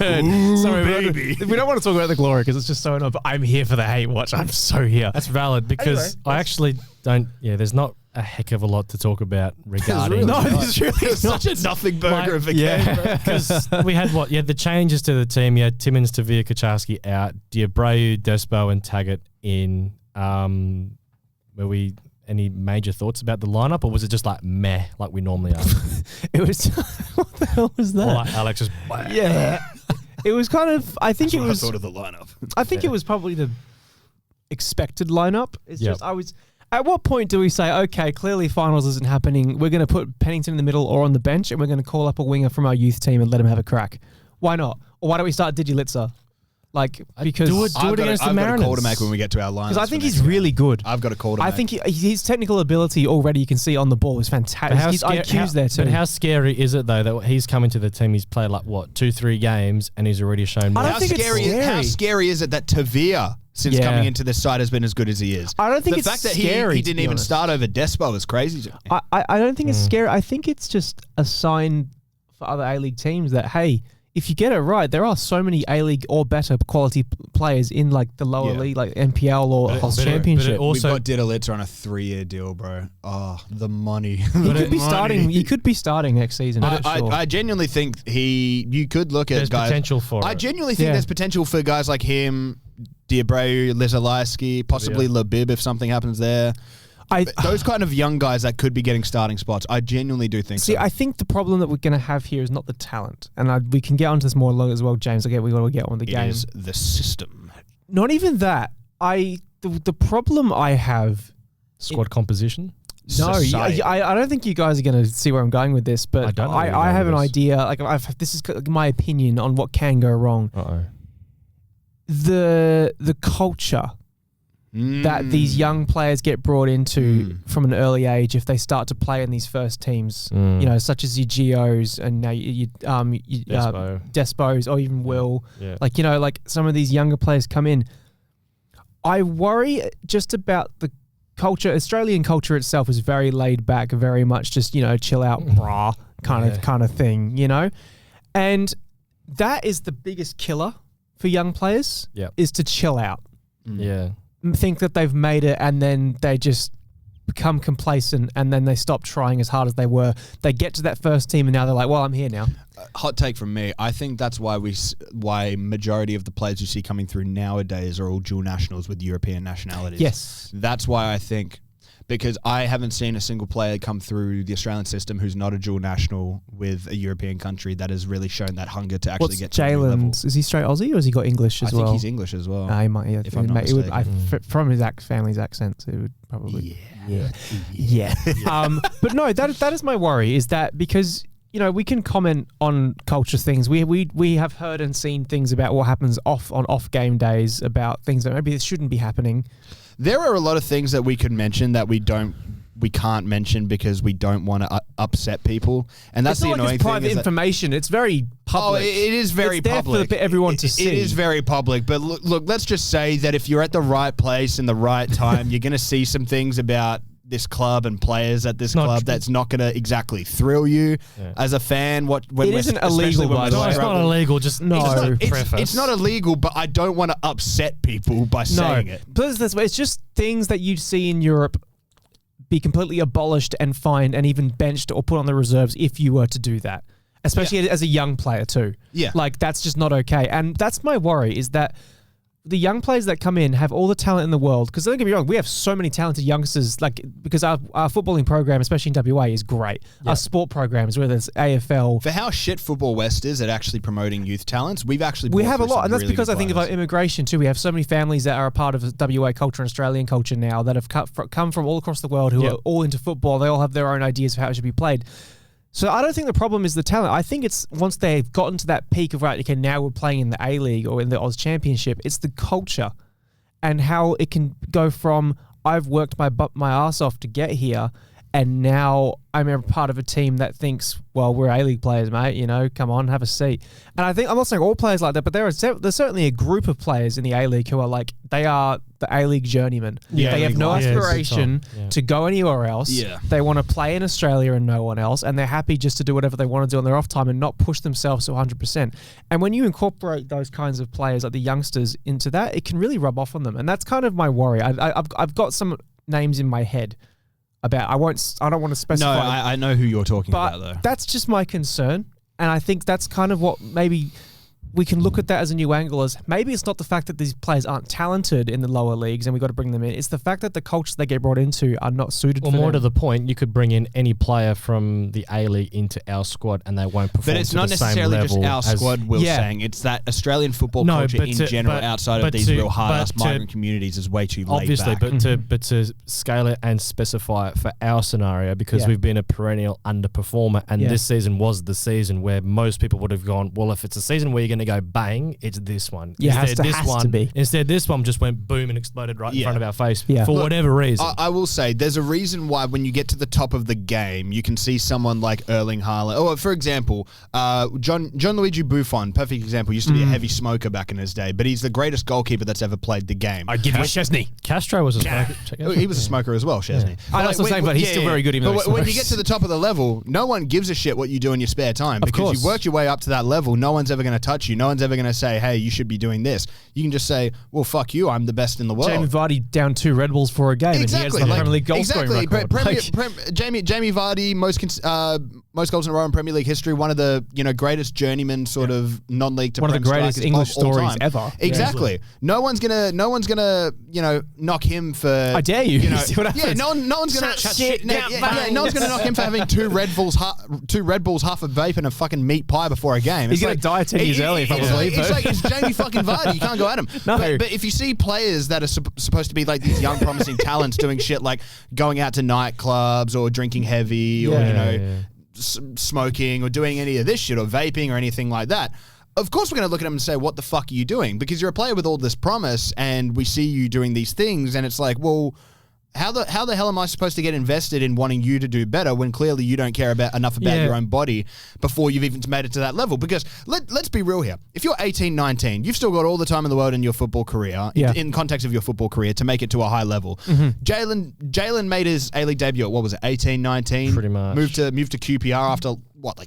Sorry, baby. We don't want to talk about the glory because it's just so annoying, but I'm here for the hate watch. I'm so here. That's valid because I actually don't. Yeah, there's not a heck of a lot to talk about regarding. This is really such a nothing burger of a game. Because we had the changes to the team. You had Timmins, Tavia, Kaczarski out, Diabreu, Despo, and Taggart in. Any major thoughts about the lineup, or was it just like meh, like we normally are? It was. What the hell was that? Or like Alex just. Yeah. It was kind of. I think it was. I thought of the lineup. I think it was probably the expected lineup. It's just I was. At what point do we say, okay, clearly finals isn't happening. We're going to put Pennington in the middle or on the bench, and we're going to call up a winger from our youth team and let him have a crack? Why not? Or why don't we start Digilitza? Like, because do it against the Mariners. I've got a call to make when we get to our lineup. Because I think he's really good. I've got a call to make. I think his technical ability already, you can see on the ball, is fantastic. His IQ's there too. But how scary is it though that he's coming to the team? He's played like 2-3 games and he's already shown. More. How scary is it that Tavia, since coming into this side, has been as good as he is? I don't think the it's fact that scary. he didn't even start over Despo is crazy. I don't think it's scary. I think it's just a sign for other A-League teams that, hey, if you get it right, there are so many A-League or better quality players in like the lower league, like NPL or Championship. We've got Didalitza on a 3-year deal, bro. Oh, the money. He could be starting. He could be starting next season. I genuinely think you could look at there's guys. Potential for I genuinely think there's potential for guys like him, Diabreu, Lizalaiski, possibly Labib if something happens there. Those kind of young guys that could be getting starting spots. I genuinely do think so. See, I think the problem that we're going to have here is not the talent. And we can get onto this more as well, James. Okay, we got to get on the game. It is the system. Not even that. The problem I have... Squad composition? No, I don't think you guys are going to see where I'm going with this, but I have an idea. Like this is my opinion on what can go wrong. The culture that these young players get brought into from an early age if they start to play in these first teams, such as your Geos and now Despos or even Will. Yeah. Like some of these younger players come in. I worry just about the culture. Australian culture itself is very laid back, very much just, chill out, brah, kind of thing, And that is the biggest killer for young players is to chill out. Yeah. Think that they've made it and then they just become complacent and then they stop trying as hard as they were. They get to that first team and now they're like, well, I'm here now. Hot take from me. I think that's why majority of the players you see coming through nowadays are all dual nationals with European nationalities. Yes. That's why I think, because I haven't seen a single player come through the Australian system who's not a dual national with a European country that has really shown that hunger to actually get to the level. Is he straight Aussie or has he got English as well? I think he's English as well. He might, if I'm not mistaken. From his family's accent, it would probably... Yeah. But no, that is my worry, is that because... we can comment on culture things. We have heard and seen things about what happens off game days, about things that maybe shouldn't be happening. There are a lot of things that we could mention that we can't mention because we don't want to upset people, and that's the annoying thing. It's private information. It's very public. Oh, it is very public. It's there for everyone to see. It is very public. But look, let's just say that if you're at the right place in the right time, you're going to see some things about this club and players at this club that's not going to exactly thrill you as a fan. It isn't illegal, by the way. It's not illegal. Just it's not illegal, but I don't want to upset people by saying it. But it's just things that you'd see in Europe be completely abolished and fined and even benched or put on the reserves if you were to do that, especially as a young player too. Yeah, like that's just not okay. And that's my worry, is that the young players that come in have all the talent in the world. Because don't get me wrong, we have so many talented youngsters. Because our footballing program, especially in WA, is great. Our sport programs, whether it's AFL, for how shit Football West is at actually promoting youth talents, we have a lot, and that's because I think about immigration too. We have so many families that are a part of WA culture and Australian culture now that have come from all across the world who are all into football. They all have their own ideas of how it should be played. So I don't think the problem is the talent. I think it's once they've gotten to that peak of, right, okay, now we're playing in the A-League or in the Oz Championship, it's the culture. and how it can go from I've worked my ass off to get here, and now I'm a part of a team that thinks, well, we're A-League players, mate. You know, come on, have a seat. And I think I'm not saying all players like that, but there's certainly a group of players in the A-League who are like, they are the A-League journeyman. Yeah, they have no aspiration Yeah. to go anywhere else. Yeah. They want to play in Australia and no one else, and they're happy just to do whatever they want to do on their off time and not push themselves to 100%. And when you incorporate those kinds of players, like the youngsters, into that, it can really rub off on them. And that's kind of my worry. I've got some names in my head about, I don't want to specify. No, I know who you're talking about, though. That's just my concern. And I think that's kind of what maybe we can look at that as a new angle, as maybe it's not the fact that these players aren't talented in the lower leagues and we've got to bring them in. It's the fact that the cultures they get brought into are not suited for them. Or more to the point, you could bring in any player from the A-League into our squad and they won't perform But it's to not the same necessarily just level our as- squad, Will's saying. It's that Australian football culture in general, outside of these real hard-ass migrant communities, is way too laid back. But to scale it and specify it for our scenario, because we've been a perennial underperformer, and this season was the season where most people would have gone, well, if it's a season where you're going to go bang, it's this one. Yeah, has to be. Instead, this one just went boom and exploded right in front of our face for Look, whatever reason. I will say there's a reason why when you get to the top of the game, you can see someone like Erling Haaland. Or, for example, Gianluigi Buffon, perfect example, used to be a heavy smoker back in his day, but he's the greatest goalkeeper that's ever played the game. I give you Szczesny. Castro was a smoker. He was a smoker as well, Szczesny. I know what I'm saying, but he's still very good even though But when you get to the top of the level, no one gives a shit what you do in your spare time, because course. you've worked your way up to that level. No one's ever going to touch you. No one's ever going to say, hey, you should be doing this. You can just say, well, fuck you, I'm the best in the world. Jamie Vardy down 2 Red Bulls for a game, Exactly. and he has the Premier League goal scoring record. Jamie Vardy, most goals in a row in Premier League history, one of the greatest journeyman sort of non-league to one of the greatest English stories time. ever. Exactly. Yeah. No one's gonna knock him for. I dare you. See what happens? Yeah, no one's gonna shit. no one's gonna knock him for having two Red Bulls, half a vape, and a fucking meat pie before a game. He's gonna die 10 years early, probably. It's Jamie fucking Vardy. You can't go at him. No. But if you see players that are supposed to be like these young promising talents doing shit like going out to nightclubs or drinking heavy or smoking or doing any of this shit or vaping or anything like that, of course we're going to look at them and say, what the fuck are you doing? Because you're a player with all this promise and we see you doing these things, and it's like, well, how the hell am I supposed to get invested in wanting you to do better when clearly you don't care enough about your own body before you've even made it to that level? Because let's be real here. If you're 18, 19, you've still got all the time in the world in your football career, in context of your football career, to make it to a high level. Jalen made his A-League debut at, what was it, 18, 19? Pretty much. Moved to QPR after,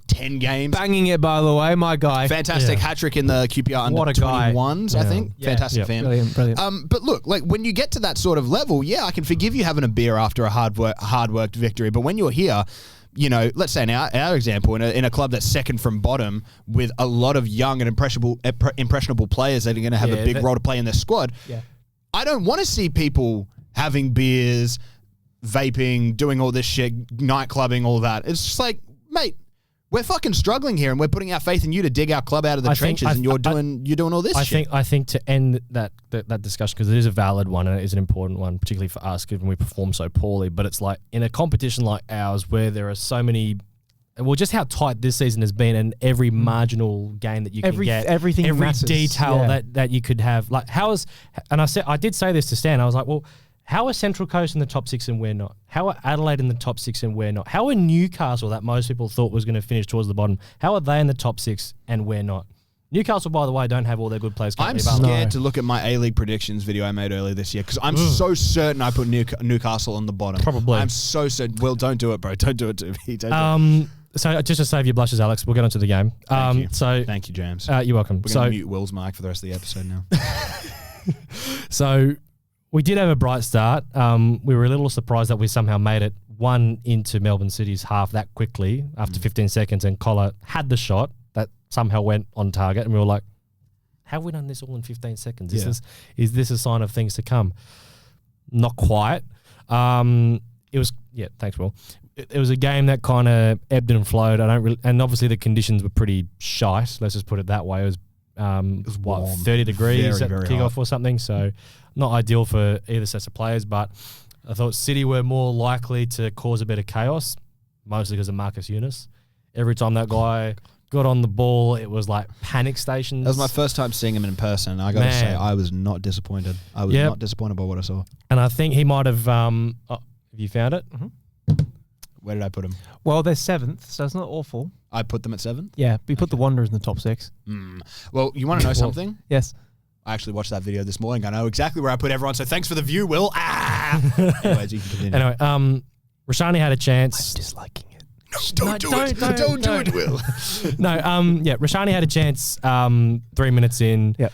10 games? Banging it, by the way, my guy. Fantastic hat-trick in the QPR under 21s, I think. Yeah. Fantastic fan. Brilliant. But look, like when you get to that sort of level, I can forgive you having a beer after a hard-worked victory. But when you're here, let's say in our example, in a club that's second from bottom with a lot of young and impressionable players that are going to have a big role to play in their squad, I don't want to see people having beers, vaping, doing all this shit, night clubbing, all that. It's just like, mate, we're fucking struggling here, and we're putting our faith in you to dig our club out of the trenches, and you're doing all this shit. I think to end that discussion, because it is a valid one and it is an important one, particularly for us, given we perform so poorly. But it's like in a competition like ours, where there are so many. Well, just how tight this season has been, and every marginal gain that you can get, every matters. detail that you could have. Like I did say this to Stan. I was like, well, how are Central Coast in the top 6 and we're not? How are Adelaide in the top 6 and we're not? How are Newcastle, that most people thought was going to finish towards the bottom, how are they in the top 6 and we're not? Newcastle, by the way, don't have all their good players. I'm scared to look at my A-League predictions video I made earlier this year, because I'm so certain I put Newcastle on the bottom. Probably. I'm so certain. Well, don't do it, bro. Don't do it to me. So just to save your blushes, Alex, we'll get on to the game. Thank you, James. You're welcome. We're going to mute Will's mic for the rest of the episode now. So we did have a bright start. We were a little surprised that we somehow made it into Melbourne City's half that quickly after 15 seconds, and Collar had the shot that somehow went on target, and we were like, how have we done this all in 15 seconds? Is this a sign of things to come? Not quite. It was, thanks, Will. It was a game that kind of ebbed and flowed. And obviously the conditions were pretty shite. Let's just put it that way. It was warm. 30 degrees very at kickoff or something. So not ideal for either sets of players, but I thought City were more likely to cause a bit of chaos, mostly because of Marcus Eunice. Every time that guy got on the ball. It was like panic stations. That was my first time seeing him in person. I got to say, I was not disappointed. I was not disappointed by what I saw. And I think he might have. Have you found it? Mm-hmm. Where did I put him? Well, they're 7th, so it's not awful. I put them at 7th? Yeah, we put the Wanderers in the top 6. Well, you want to know something? Yes. I actually watched that video this morning. I know exactly where I put everyone, so thanks for the view, Will. Anyways, you can continue. Anyway, Rashani had a chance. I'm disliking it. No, don't do it, Will. Rashani had a chance 3 minutes in. Yep.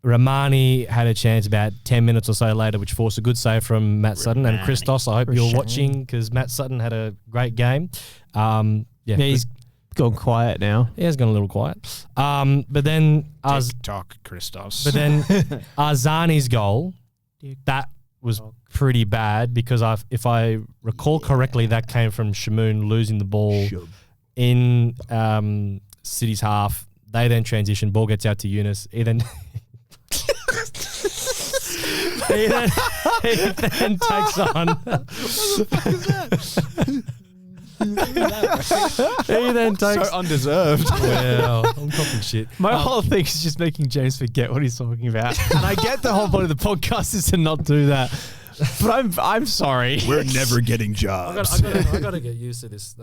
Ramani had a chance about 10 minutes or so later, which forced a good save from Matt Sutton. And Christos, I hope you're watching because Matt Sutton had a great game. He's gone quiet now. He has gone a little quiet. But then TikTok, Christos. But then Arzani's goal, that was pretty bad because if I recall correctly, that came from Shamoon losing the ball in City's half. They then transition, ball gets out to Yunus. He then he then takes on. What the fuck is that? He then takes so undeserved. Well, I'm talking shit. My whole thing is just making James forget what he's talking about, and I get the whole point of the podcast is to not do that. But I'm sorry. We're never getting jobs. I got to get used to this.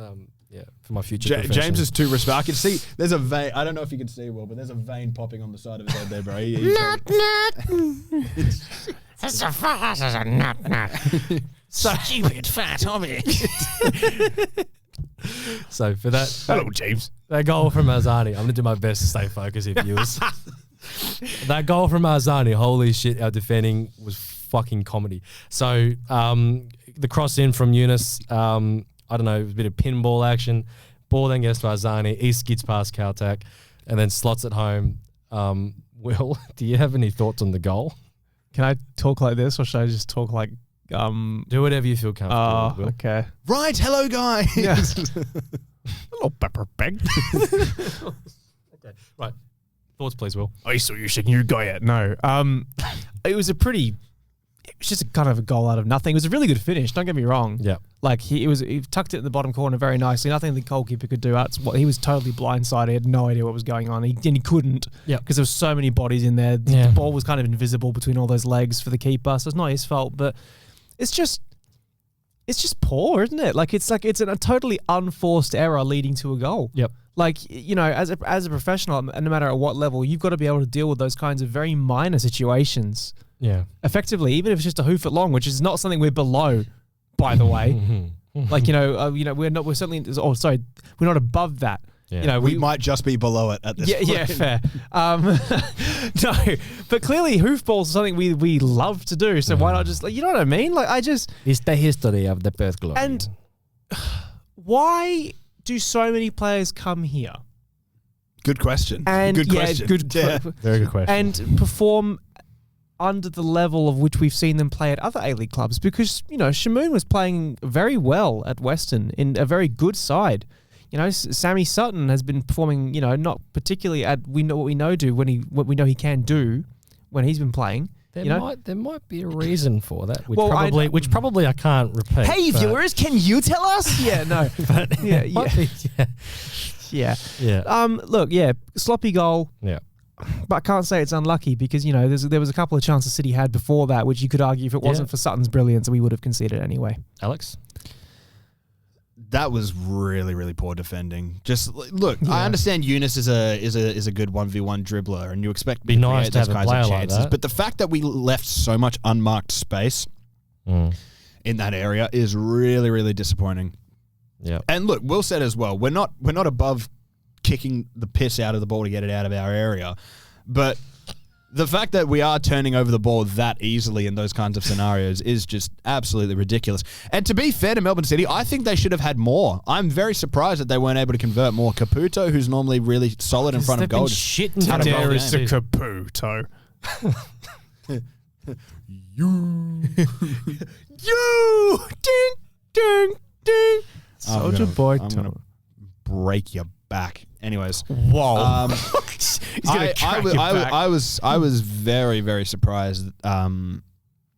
For my future. James is too respectful. I can see there's a vein. I don't know if you can see, Will, but there's a vein popping on the side of his head there, bro. That's a fast as a nut. Stupid fat hobby. So for that, hello, James. That goal from Arzani, I'm gonna do my best to stay focused, here, viewers. That goal from Arzani, holy shit, our defending was fucking comedy. So the cross in from Yunus, I don't know, it was a bit of pinball action. Ball then gets to Arzani. He skids past Caltac and then slots it home. Will, do you have any thoughts on the goal? Can I talk like this or should I just talk like... Do whatever you feel comfortable with, Will. Okay. Right, hello, guys. Yeah. Hello, Pepper Pig. Okay, right. Thoughts, please, Will. I saw you shaking your guy at. No. It was just a kind of a goal out of nothing. It was a really good finish. Don't get me wrong. Yeah. Like he tucked it in the bottom corner very nicely. Nothing the goalkeeper could do. He was totally blindsided. He had no idea what was going on. He couldn't. Yeah. Because there was so many bodies in there. Yeah. The ball was kind of invisible between all those legs for the keeper. So it's not his fault. But it's just poor, isn't it? It's a totally unforced error leading to a goal. Yep. As a professional, and no matter at what level, you've got to be able to deal with those kinds of very minor situations. Yeah. Effectively, even if it's just a hoof foot long, which is not something we're below, by the way. We're not above that. Yeah. We might just be below it at this point. Yeah, fair. No, but clearly hoofballs is something we love to do. So why not just, you know what I mean? It's the history of the Perth Glory. And why do so many players come here? Good question. And good question. Very good question. And perform under the level of which we've seen them play at other A-League clubs, because Shamoon was playing very well at Western in a very good side. Sammy Sutton has been performing, not particularly at what we know he can do when he's been playing. There might be a reason for that, which probably I can't repeat. Hey viewers, can you tell us? Yeah, no, but yeah. Look, sloppy goal. Yeah. But I can't say it's unlucky because, there was a couple of chances City had before that, which you could argue if it wasn't for Sutton's brilliance, we would have conceded anyway. Alex? That was really, really poor defending. Just look, I understand Yunus is a good 1v1 dribbler, and you expect be nice to have a player like that. But the fact that we left so much unmarked space in that area is really, really disappointing. Yeah. And look, Will said as well, we're not above kicking the piss out of the ball to get it out of our area, but the fact that we are turning over the ball that easily in those kinds of scenarios is just absolutely ridiculous. And to be fair to Melbourne City, I think they should have had more. I'm very surprised that they weren't able to convert more. Caputo, who's normally really solid in front of goal, shitting had a There goal is game. to Caputo. You ding ding ding. Soldier boy. I'm gonna break your back. Anyways, whoa. I was very, very surprised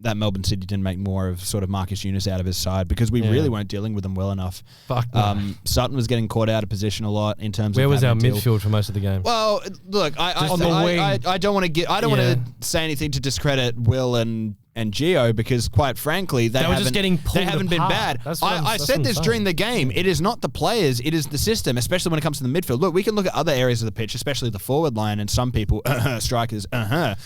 that Melbourne City didn't make more of sort of Marcus Eunice out of his side because we really weren't dealing with them well enough. Fuck no. Sutton was getting caught out of position a lot in terms Where of was our having to midfield for most of the game? Well, look, I don't want to say anything to discredit Will and Gio because, quite frankly, they were just getting pulled They haven't been apart. bad. I said this during the game. It is not the players; it is the system, especially when it comes to the midfield. Look, we can look at other areas of the pitch, especially the forward line, and some people, strikers, and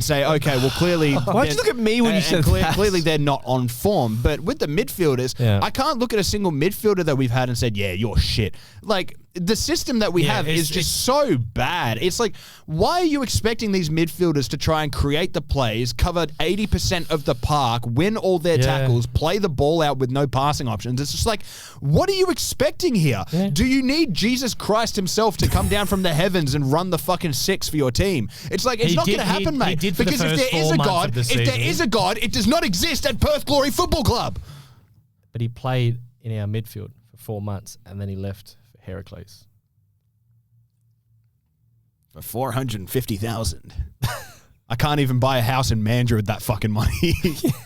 say, okay, well, clearly, why'd you look at me when you said that? Clearly, they're not on form. But with the midfielders, I can't look at a single midfielder that we've had and said, yeah, you're shit. Like, the system that we have is just so bad. It's like, why are you expecting these midfielders to try and create the plays, cover 80% of the park, win all their tackles, play the ball out with no passing options? It's just like, what are you expecting here? Yeah. Do you need Jesus Christ himself to come down from the heavens and run the fucking six for your team? It's like, it's not going to happen, mate. Because if there is a God, it does not exist at Perth Glory Football Club. But he played in our midfield for 4 months and then he left Heracles for 450,000. I can't even buy a house in Mandurah with that fucking money.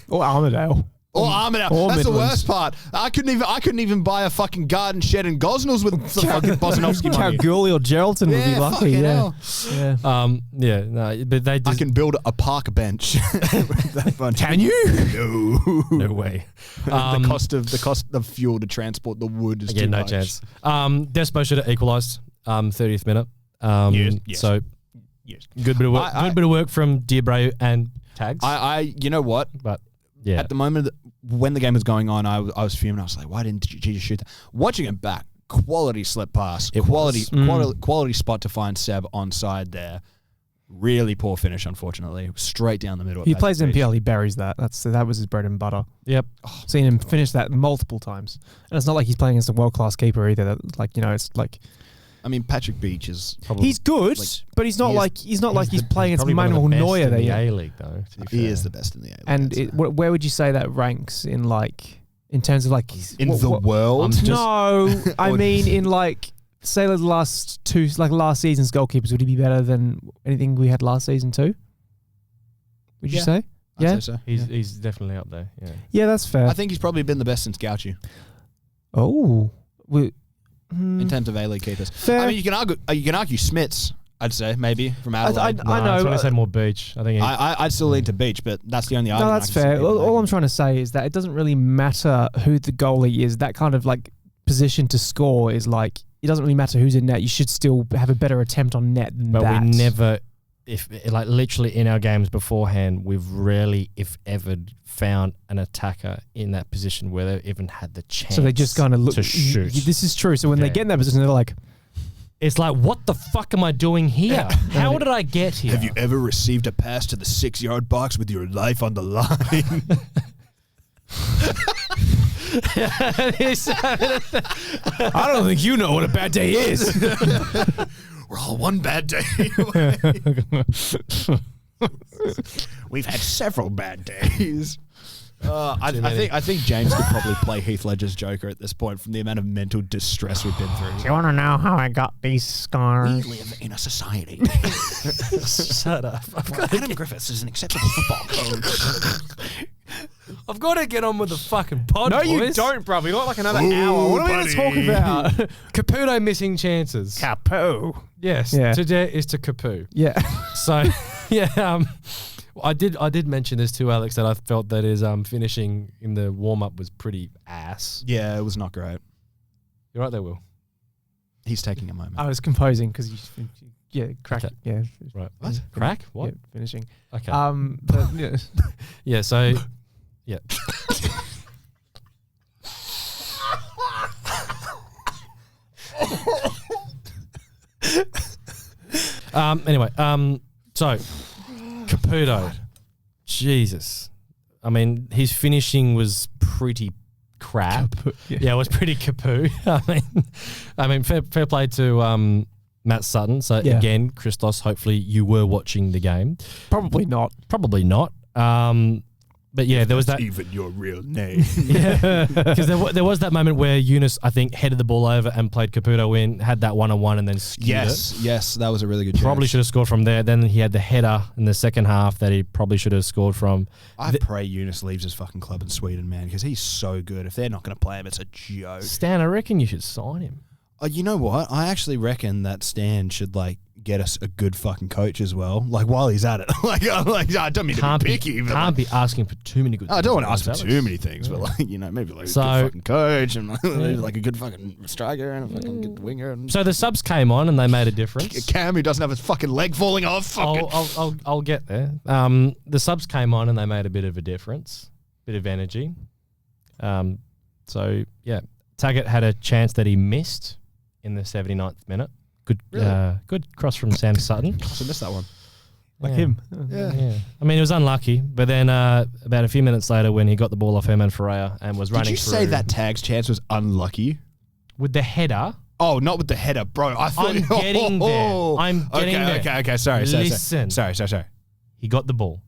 Or Armidale. Or That's the worst part. I couldn't even buy a fucking garden shed in Gosnells with the fucking Bosanovsky money. Kalgoorlie or Geraldton would be lucky. But they just, I can build a park bench. Can you? No. No way. The cost of fuel to transport the wood is too no much. chance. Despo should have equalised 30th minute. Yes. So good bit of work. Good bit of work from Diabreu and Tags. You know what? But yeah, at the moment when the game was going on, I was fuming. I was like, why didn't Jesus shoot that? Watching it back, quality slip pass, quality spot to find Seb onside there. Really poor finish, unfortunately. Straight down the middle. He plays NPL. He buries that. That was his bread and butter. Yep. Seen him finish that multiple times, and it's not like he's playing against a world class keeper either. It's like. I mean, Patrick Beach is probably... He's good, but he's not like he's playing against Manuel Neuer there. In the A-League, though. He is the best in the A-League. And where would you say that ranks in terms of in the world? No, I mean in say the last season's goalkeepers. Would he be better than anything we had last season too? Would you say? I'd say so. He's definitely up there. Yeah, that's fair. I think he's probably been the best since Gaucho. Oh. In terms of A-League keepers. Fair. I mean, you can argue Smits, I'd say, maybe, from Adelaide. I know. I was going to say more Beach. I think I'd still lean to Beach, but that's the only argument. No, that's fair. All I'm trying to say is that it doesn't really matter who the goalie is. That kind of position to score is it doesn't really matter who's in net. You should still have a better attempt on net than that. But we never, literally in our games beforehand, we've rarely, if ever, found an attacker in that position where they even had the chance. So they just kind of look to shoot. This is true. So when they get in that position, they're like, it's like, what the fuck am I doing here? How did I get here? Have you ever received a pass to the 6-yard box with your life on the line? I don't think you know what a bad day is. We're all one bad day away. We've had several bad days. I think James could probably play Heath Ledger's Joker at this point from the amount of mental distress we've been through. Do you want to know how I got these scars? We live in a society. Shut up. Adam Griffiths is an acceptable football coach. I've got to get on with the fucking pod, No, boys. you don't, bro. We got another hour. What are we going to talk about? Caputo missing chances. Capo. Yes. Yeah. Today is to Capu. Yeah. So, yeah. I did mention this too, Alex, that I felt that his finishing in the warm-up was pretty ass. Yeah, it was not great. You're right there, Will. He's taking a moment. I was composing because crack. Okay. Yeah. Right. What? Crack? What? Yeah, finishing. Okay. But, yeah. Yeah, so... Yeah. Anyway, so Caputo, Jesus, I mean, his finishing was pretty crap. Yeah, it was pretty kapoo. I mean, fair play to Matt Sutton. So again, Christos, hopefully you were watching the game. Probably not. Probably not. But yeah, there was that. Even your real name. Because there was that moment where Eunice, I think, headed the ball over and played Caputo in, had that 1-on-1 and then skewed it. Yes, that was a really good Probably chance. should have scored from there. Then he had the header in the second half that he probably should have scored from. I pray Eunice leaves his fucking club in Sweden, man, because he's so good. If they're not going to play him, it's a joke. Stan, I reckon you should sign him. You know what? I actually reckon that Stan should get us a good fucking coach as well. Like while he's at it, I don't mean to be picky, but can't be asking for too many good. I don't want to things ask for too many things, but maybe a good fucking coach and a good fucking striker and a fucking good winger. And so the subs came on and they made a difference. Cam, who doesn't have his fucking leg falling off. I'll get there. The subs came on and they made a bit of a difference, bit of energy. So yeah, Taggart had a chance that he missed in the 79th minute. Good, good cross from Sam Sutton. So missed that one. Like him. Yeah. I mean, it was unlucky, but then about a few minutes later when he got the ball off Herman Ferreira and was running through. Did you say that Tag's chance was unlucky? With the header? Oh, not with the header, bro. I thought I'm getting there. I'm getting there. Okay. Sorry. Listen. Sorry. He got the ball.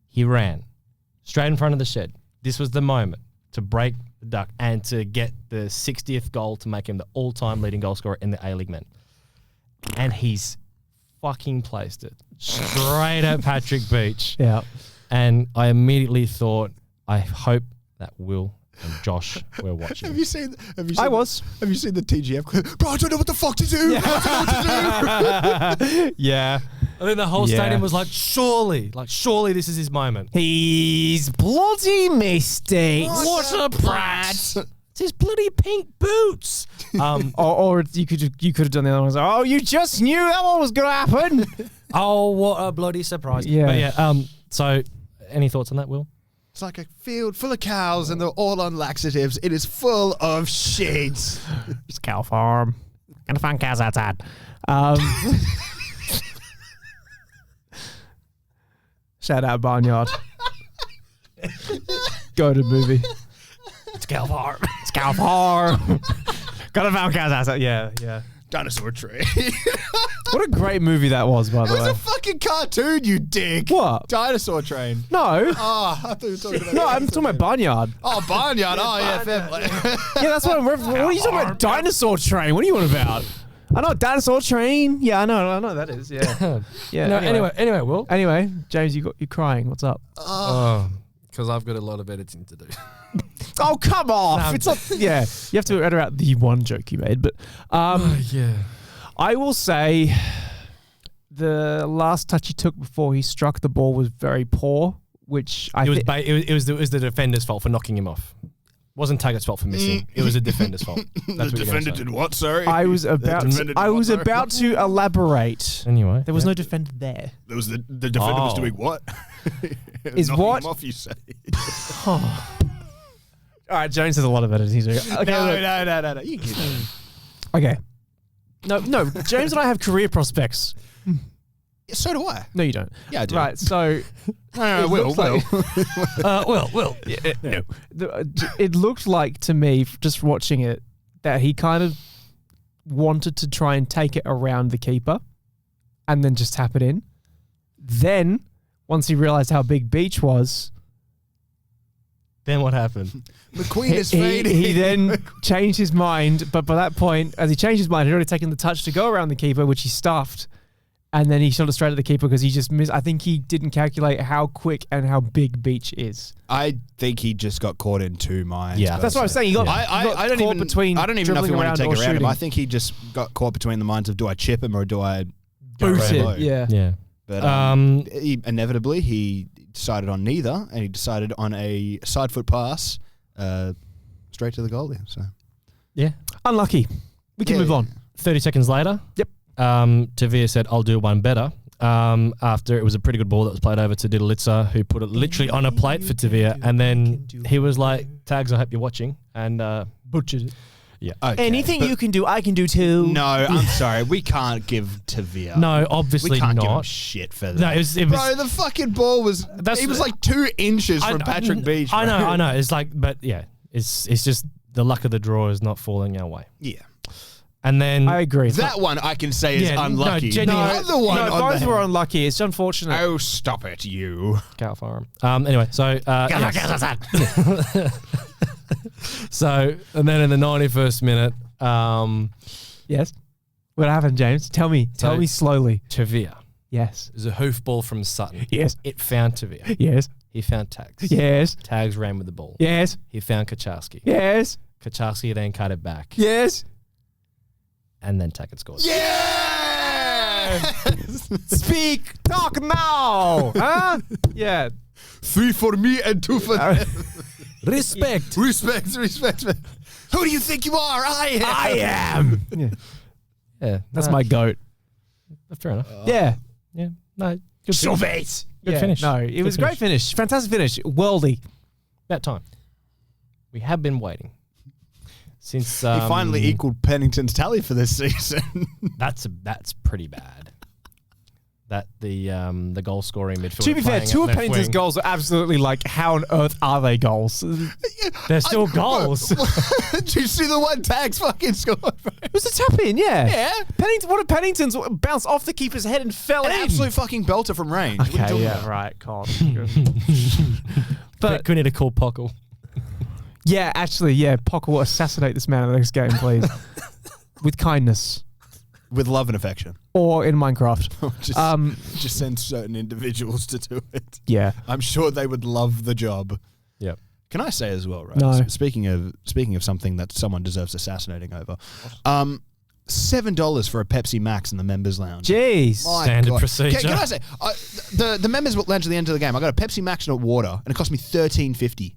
He ran straight in front of the shed. This was the moment to break the duck and to get the 60th goal to make him the all-time leading goal scorer in the A-League men. And he's fucking placed it straight at Patrick Beach. Yeah. And I immediately thought, I hope that Will and Josh were watching. Have you seen Have you seen the TGF clip? Bro, I don't know what the fuck to do. I don't know what to do. Yeah. I think the whole stadium was like, surely this is his moment. He's bloody missed it. What a brat. It's his bloody pink boots. Or you could have done the other one. Oh, you just knew that one was going to happen. Oh, what a bloody surprise. Yeah. But yeah, so any thoughts on that, Will? It's like a field full of cows and they're all on laxatives. It is full of shit. It's a cow farm. Gonna find cows outside. Shout out Barnyard. Go to movie. It's cow farm. It's cow farm. Gotta find cows outside. Yeah. Dinosaur Train. What a great movie that was, by the It was way. a fucking cartoon, you dick. What? Dinosaur Train. No. Oh, I thought you were talking about No, I'm talking about Barnyard. Oh, Barnyard. Oh, yeah, fair play. Yeah, that's what I'm What are you talking about? Dinosaur Train? What are you on about? I know Dinosaur Train. Yeah, I know that is. Yeah. Yeah. No, anyway, Will. Anyway, James, you're crying. What's up? Because I've got a lot of editing to do. Oh, come off. It's not. Yeah. You have to edit out the one joke you made, but Yeah. I will say the last touch he took before he struck the ball was very poor, which I think It was the defender's fault for knocking him off. Wasn't Taggart's fault for missing. It was the defender's fault. The defender did what, sorry? I was about to elaborate. Anyway. There was no defender there. There was the defender was doing what? Is Knocking what? him off, you say. All right, Jones has a lot of editing. Okay, No. You keep going. Okay. No. James and I have career prospects. So do I. No, you don't. Yeah, I do. Right, so No, Will. Will. no. It looked like to me, just watching it, that he kind of wanted to try and take it around the keeper and then just tap it in. Then, once he realized how big Beach was, Then what happened? McQueen is fading. he then changed his mind. But by that point, as he changed his mind, he'd already taken the touch to go around the keeper, which he stuffed. And then he shot it straight at the keeper because he just missed. I think he didn't calculate how quick and how big Beach is. I think he just got caught in two minds. Yeah. That's what I was saying. He got, I don't caught even between I don't even know if he dribbling wanted to take around it or around him. shooting. I think he just got caught between the minds of do I chip him or do I Boot very it. low? Yeah. Yeah. But inevitably he decided on neither, and he decided on a side foot pass straight to the goalie. So Yeah. Unlucky. We can move on. 30 seconds later. Yep. Tavia said, I'll do one better. After it was a pretty good ball that was played over to Didalitza, who put it literally on a plate for Tavia. And then he was like, Tags, I hope you're watching. And butchered it. Yeah. okay, Anything but you can do, I can do too. No, I'm sorry. We can't give Tavia. No, obviously we can't give him not. shit for that. No, it was Bro, the fucking ball was. He was like 2 inches from Patrick Beach. I bro. know. It's like, but yeah, it's just the luck of the draw is not falling our way. Yeah. And then I agree. That one I can say is unlucky. No, the other one no, on both the were unlucky. It's unfortunate. Oh, stop it, you. Cow farm. Anyway, so so and then in the 91st minute, Yes. What happened, James? Tell me slowly. Tavia. Yes. It was a hoofball from Sutton. Yes. It found Tavia. Yes. He found Tags. Yes. Tags ran with the ball. Yes. He found Kaczarski. Yes. Kaczarski then cut it back. Yes. And then Taggart scored. Yeah! Speak. Talk now. Huh? Yeah. 3 for me and 2 for them. Respect. Respect. Who do you think you are? I am. Yeah. Yeah. That's my goat. Fair enough. Yeah. Yeah. No. Good So finish. bait. Good finish. No, it was a great finish. Fantastic finish. Worldy. About time. We have been waiting. Since He finally equaled Pennington's tally for this season. that's pretty bad. That the goal scoring midfielder. To be fair, playing two at of left Pennington's wing, goals are absolutely like, how on earth are they goals? they're still goals. Did you see the one Tags fucking scored? It was a tap in, yeah. Yeah. Pennington, one of Pennington's bounced off the keeper's head and fell An in. absolute fucking belter from range. What are you Okay, talking yeah, about? right, Colin. But we need to call Pockle. Yeah, actually, yeah, Pock will assassinate this man in the next game, please. With kindness. With love and affection. Or in Minecraft. Just send certain individuals to do it. Yeah. I'm sure they would love the job. Yep. Can I say as well, right? No. Speaking of something that someone deserves assassinating over, $7 for a Pepsi Max in the members' lounge. Jeez. My Standard God. procedure. Can I say the members' lounge at the end of the game? I got a Pepsi Max and a water, and it cost me $13.50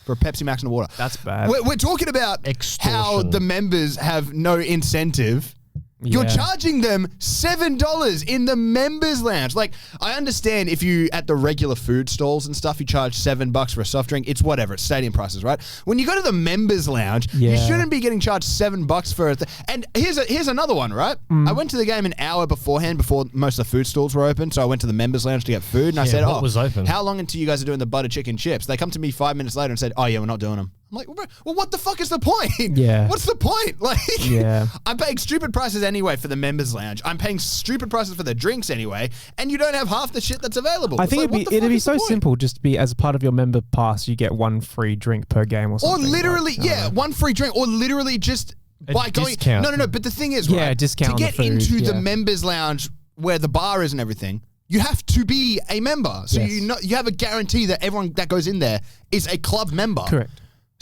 for a Pepsi Max and a water. That's bad. We're talking about Extortion. how the members have no incentive. You're Yeah. charging them $7 in the members' lounge. Like, I understand if you at the regular food stalls and stuff, you charge $7 for a soft drink. It's whatever. It's stadium prices, right? When you go to the members' lounge, you Yeah. shouldn't be getting charged $7 for it. And here's another one, right? I went to the game an hour beforehand, before most of the food stalls were open. So I went to the members' lounge to get food, and I said, what was open? How long until you guys are doing the butter chicken chips? They come to me 5 minutes later and said, oh yeah, we're not doing them. I'm like, well, what the fuck is the point? Yeah. What's the point? Like, Yeah. I'm paying stupid prices anyway for the members' lounge. I'm paying stupid prices for the drinks anyway, and you don't have half the shit that's available. I It's think like, what the it'd fuck be is the so point? simple just to be, as part of your member pass, you get one free drink per game or Or something. literally, like, I don't know. one free drink, or literally just by going. discount. No. But the thing is, Yeah, right, discount to on get the food, into the yeah. members' lounge where the bar is and everything. You have to be a member, so Yes. you have a guarantee that everyone that goes in there is a club member. Correct.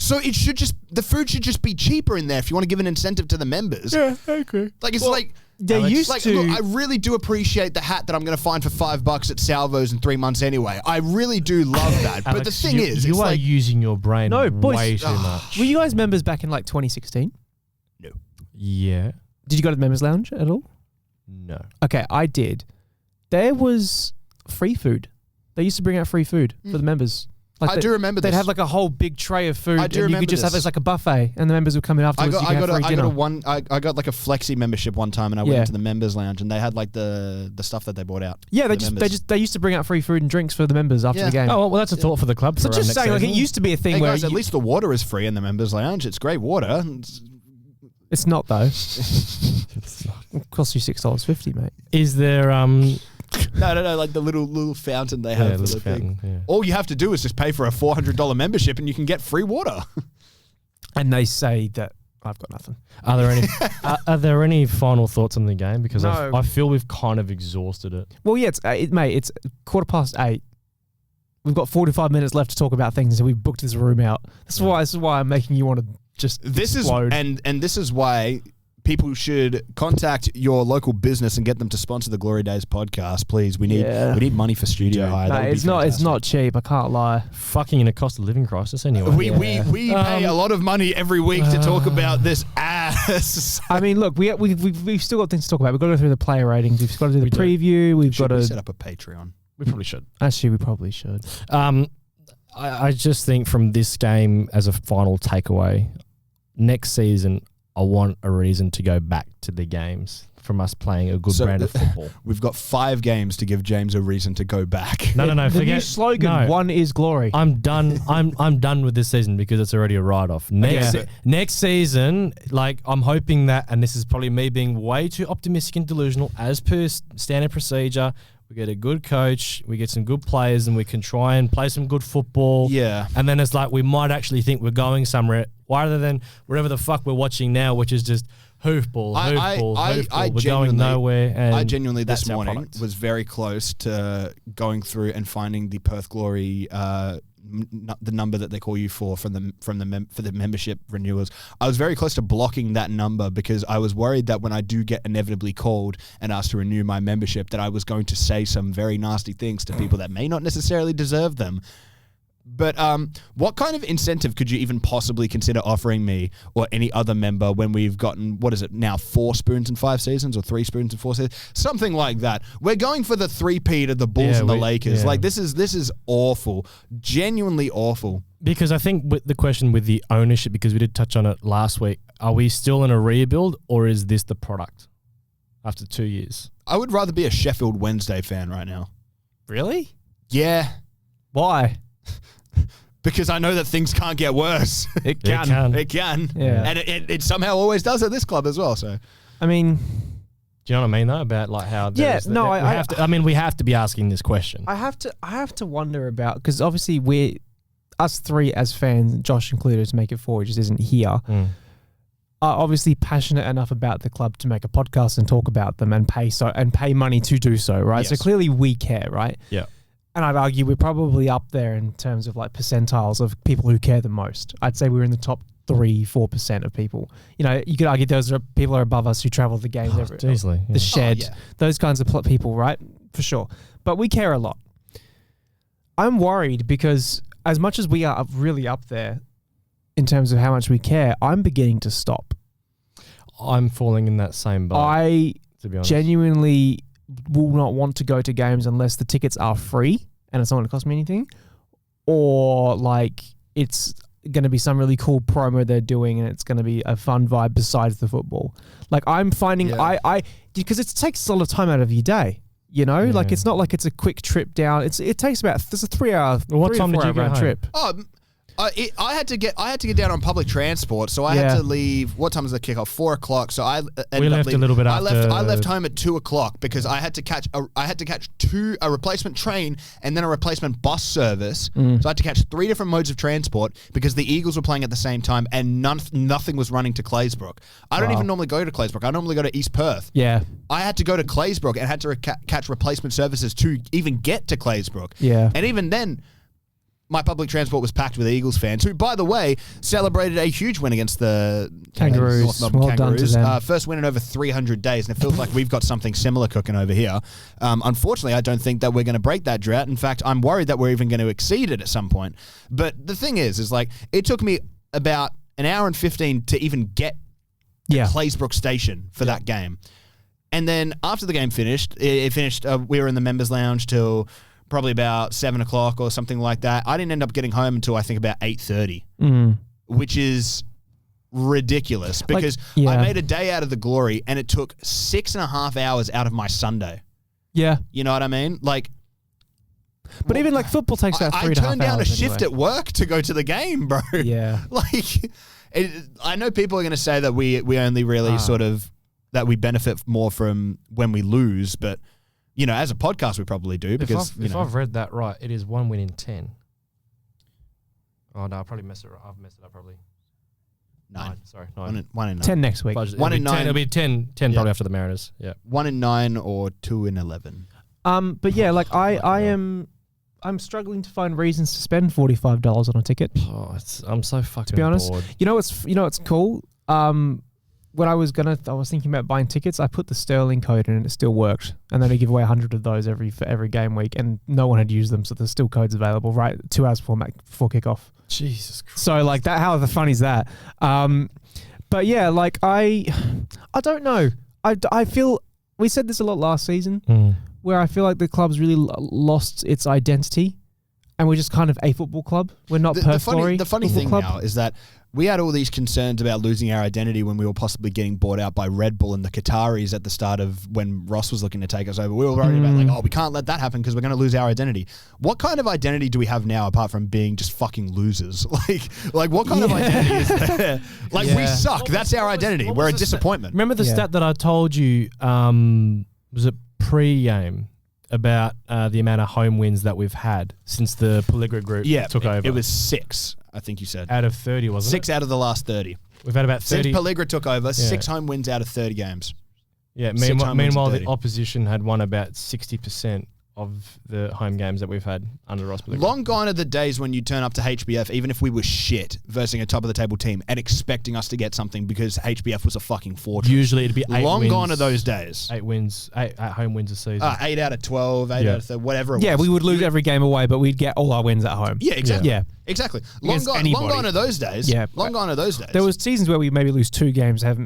So the food should just be cheaper in there if you want to give an incentive to the members. Yeah, I agree. Like it's Well, like they used like, to- Look, I really do appreciate the hat that I'm going to find for $5 at Salvo's in 3 months anyway. I really do love that. But the Alex, thing is, you it's are like using your brain No, boys. way too much. Were you guys members back in like 2016? Yeah. Did you go to the members' lounge at all? No. Okay, I did. There was free food. They used to bring out free food for the members. Like I do remember They'd this. have like a whole big tray of food, I do and you remember could just have this. this like a buffet, and the members would come in afterwards. I got I like a flexi membership one time, and I Yeah. went to the members lounge, and they had like the stuff that they bought out. Yeah, for they the just members. they used to bring out free food and drinks for the members after Yeah. the game. Oh, well, that's a thought for the club. so for just next saying, like it season. used to be a thing Hey where guys, at least the water is free in the members lounge. It's great water. it's not though. It costs you $6.50, mate. Is there No, like the little fountain they have for the thing. yeah. All you have to do is just pay for a $400 membership, and you can get free water. And they say that I've got nothing. Are there any are there any final thoughts on the game? Because No. I feel we've kind of exhausted it. Well, yeah, mate. It's 8:15. We've got 45 minutes left to talk about things, and we've booked this room out. This is why I'm making you want to just explode. This is why people should contact your local business and get them to sponsor the Glory Days podcast, please. We need money for studio hire. That would be it's not fantastic. cheap. I can't lie. Fucking in a cost of living crisis anyway. We pay a lot of money every week to talk about this ass. I mean, look, we've still got things to talk about. We've got to go through the player ratings. We've got to do the preview. We've got Should we to set up a Patreon? We probably should. Actually, we probably should. I just think from this game as a final takeaway, next season, I want a reason to go back to the games from us playing a good brand of football. We've got 5 games to give James a reason to go back. No, The forget new slogan, no. one is glory. I'm done. I'm done with this season because it's already a write-off. Next season, like I'm hoping that, and this is probably me being way too optimistic and delusional, as per standard procedure, we get a good coach, we get some good players, and we can try and play some good football. Yeah. And then it's like we might actually think we're going somewhere rather than whatever the fuck we're watching now, which is just hoofball. We're going nowhere. And I genuinely this that's our morning product. was very close to going through and finding the Perth Glory, the number that they call you for the membership renewals. I was very close to blocking that number because I was worried that when I do get inevitably called and asked to renew my membership, that I was going to say some very nasty things to people that may not necessarily deserve them. But what kind of incentive could you even possibly consider offering me or any other member when we've gotten, what is it now, 4 spoons in 5 seasons or 3 spoons in 4 seasons? Something like that. We're going for the 3-peat of the Bulls and the Lakers. Yeah. Like, this is awful. Genuinely awful. Because I think with the question with the ownership, because we did touch on it last week, are we still in a rebuild or is this the product after 2 years? I would rather be a Sheffield Wednesday fan right now. Really? Yeah. Why? Because I know that things can't get worse. It can. It can. Yeah. And it somehow always does at this club as well. So, I mean, Do you know what I mean though? About like how we have to be asking this question. I have to wonder about, because obviously us 3 as fans, Josh included, to make it 4, just isn't here. Are obviously passionate enough about the club to make a podcast and talk about them and pay money to do so, right? Yes. So clearly we care, right? Yeah. And I'd argue we're probably up there in terms of like percentiles of people who care the most. I'd say we're in the top 3-4% of people. You know, you could argue those are people are above us who travel the games, Easily. the shed, yeah. those kinds of people, right? For sure. But we care a lot. I'm worried because as much as we are really up there in terms of how much we care, I'm beginning to stop. I'm falling in that same boat. To be honest, Genuinely will not want to go to games unless the tickets are free and it's not going to cost me anything, or like it's going to be some really cool promo they're doing and it's going to be a fun vibe besides the football. Like I'm finding because it takes a lot of time out of your day, you know, like it's not like it's a quick trip down. It takes about, there's a 3-hour, what time did you go round home? trip. I had to get down on public transport, so I had to leave. What time was the kickoff? 4 o'clock. So I left a little bit after. I left home at 2 o'clock because I had to catch a replacement train and then a replacement bus service. So I had to catch 3 different modes of transport because the Eagles were playing at the same time and nothing was running to Claysbrook. I don't even normally go to Claysbrook. I normally go to East Perth. Yeah. I had to go to Claysbrook and had to catch replacement services to even get to Claysbrook. Yeah. And even then, my public transport was packed with Eagles fans, who, by the way, celebrated a huge win against the Kangaroos. North Melbourne Well done to Kangaroos. them. First win in over 300 days, and it feels like we've got something similar cooking over here. Unfortunately, I don't think that we're going to break that drought. In fact, I'm worried that we're even going to exceed it at some point. But the thing is like, it took me about an hour and 15 to even get to Claysbrook Station for that game. And then after the game finished, it finished, we were in the members' lounge till probably about 7 o'clock or something like that. I didn't end up getting home until I think about 8:30, which is ridiculous because I made a day out of the Glory and it took 6.5 hours out of my Sunday. Yeah. You know what I mean? Like, But even like football takes about 3.5 hours. I turned down a shift anyway. at work to go to the game, bro. Yeah. Like, I know people are going to say that we only really sort of, that we benefit more from when we lose, but you know, as a podcast, we probably do because if I've read that right, it is 1 win in 10. Oh no, I probably messed it up. I've messed it up probably. 9. Sorry, 1 in 9. 10 next week. 1 in 9. It'll be 10 probably after the Mariners. Yeah. 1 in 9 or 2 in 11. But yeah, like I'm struggling to find reasons to spend $45 on a ticket. Oh, I'm so fucking to be honest. bored. You know what's cool? When I was thinking about buying tickets, I put the Sterling code in and it still worked. And then they give away 100 of those for every game week, and no one had used them, so there's still codes available right 2 hours before kickoff. Jesus Christ. So like that, how the fun is that? But yeah, like I don't know. I feel we said this a lot last season, where I feel like the club's really lost its identity. And we're just kind of a football club. We're not Perth Glory. The funny football thing club. now is that we had all these concerns about losing our identity when we were possibly getting bought out by Red Bull and the Qataris at the start of when Ross was looking to take us over. We were worried about like, we can't let that happen because we're going to lose our identity. What kind of identity do we have now apart from being just fucking losers? Like what kind of identity is there? Like we suck. That's our identity. We're a disappointment. Remember the stat that I told you? Was it pre-game? About the amount of home wins that we've had since the Pellegrini group took over. It was 6, I think you said. Out of 30, wasn't 6 out of the last 30. We've had about 30. Since Pellegrini took over, 6 home wins out of 30 games. Yeah, meanwhile the opposition had won about 60% of the home games that we've had under Ross Pellegrini. Long gone are the days when you turn up to HBF, even if we were shit, versus a top-of-the-table team, and expecting us to get something because HBF was a fucking fortress. Usually it'd be 8 Long wins. gone are those days. 8 wins, 8 home wins a season. 8 out of 12, 8 out of 30, whatever it was. Yeah, we would lose every game away, but we'd get all our wins at home. Yeah, exactly. Yeah. Exactly. Long Against gone are those days. Yeah. Long gone are those days. There was seasons where we maybe lose 2 games, have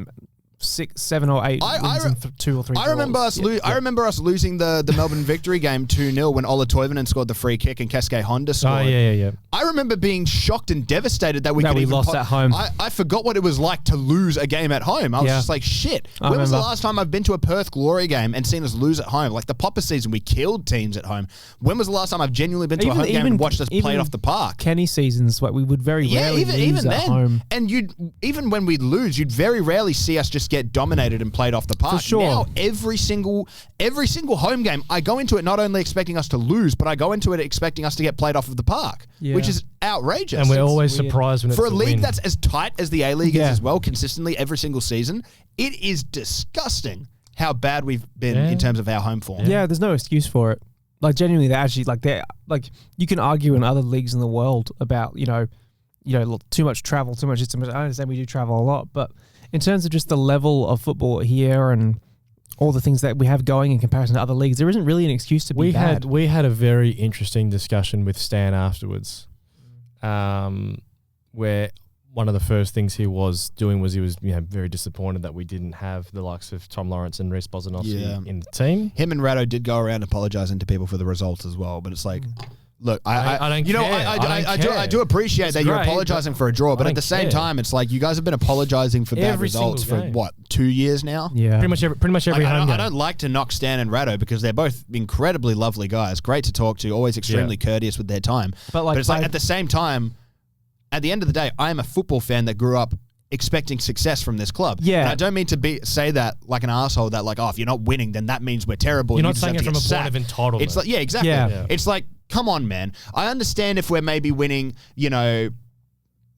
6, 7 or 8 wins and 2 or 3 I remember draws. us. I remember us losing the Melbourne victory game 2-0 when Ola Toivonen scored the free kick and Cascais Honda scored. Oh yeah. I remember being shocked and devastated that we lost at home. I forgot what it was like to lose a game at home. I was just like, shit. When was the last time I've been to a Perth Glory game and seen us lose at home? Like the Popper season, we killed teams at home. When was the last time I've genuinely been to a home game and watched us play it off the park? Kenny seasons, like we would very rarely lose at home. And even when we'd lose, you'd very rarely see us just get dominated and played off the park. For sure. Now every single home game, I go into it not only expecting us to lose, but I go into it expecting us to get played off of the park, which is outrageous. And we're always surprised when it's for a league win. that's as tight as the A-League is as well, consistently every single season. It is disgusting how bad we've been in terms of our home form. Yeah, there's no excuse for it. Like genuinely, they're actually like you can argue in other leagues in the world about too much travel, too much. I understand we do travel a lot, but in terms of just the level of football here and all the things that we have going in comparison to other leagues, there isn't really an excuse to be bad. We had a very interesting discussion with Stan afterwards, where one of the first things he was doing was he was very disappointed that we didn't have the likes of Tom Lawrence and Reece Bozanowski in the team. Him and Rado did go around apologising to people for the results as well, but it's like... Look, I don't care. I do appreciate It's that you're great, apologising for a draw, but at the same time, it's like you guys have been apologising for bad Every results for single game. what, 2 years now? Yeah, Pretty much every home I game. don't like to knock Stan and Rado because they're both incredibly lovely guys, great to talk to, always extremely courteous with their time. But it's like at the same time, at the end of the day, I am a football fan that grew up expecting success from this club. Yeah. And I don't mean to say that like an asshole that like, if you're not winning, then that means we're terrible. You're and not you saying it deserve to from a get point of sacked. entitlement. It's like, yeah, exactly. Yeah. It's like, come on, man. I understand if we're maybe winning,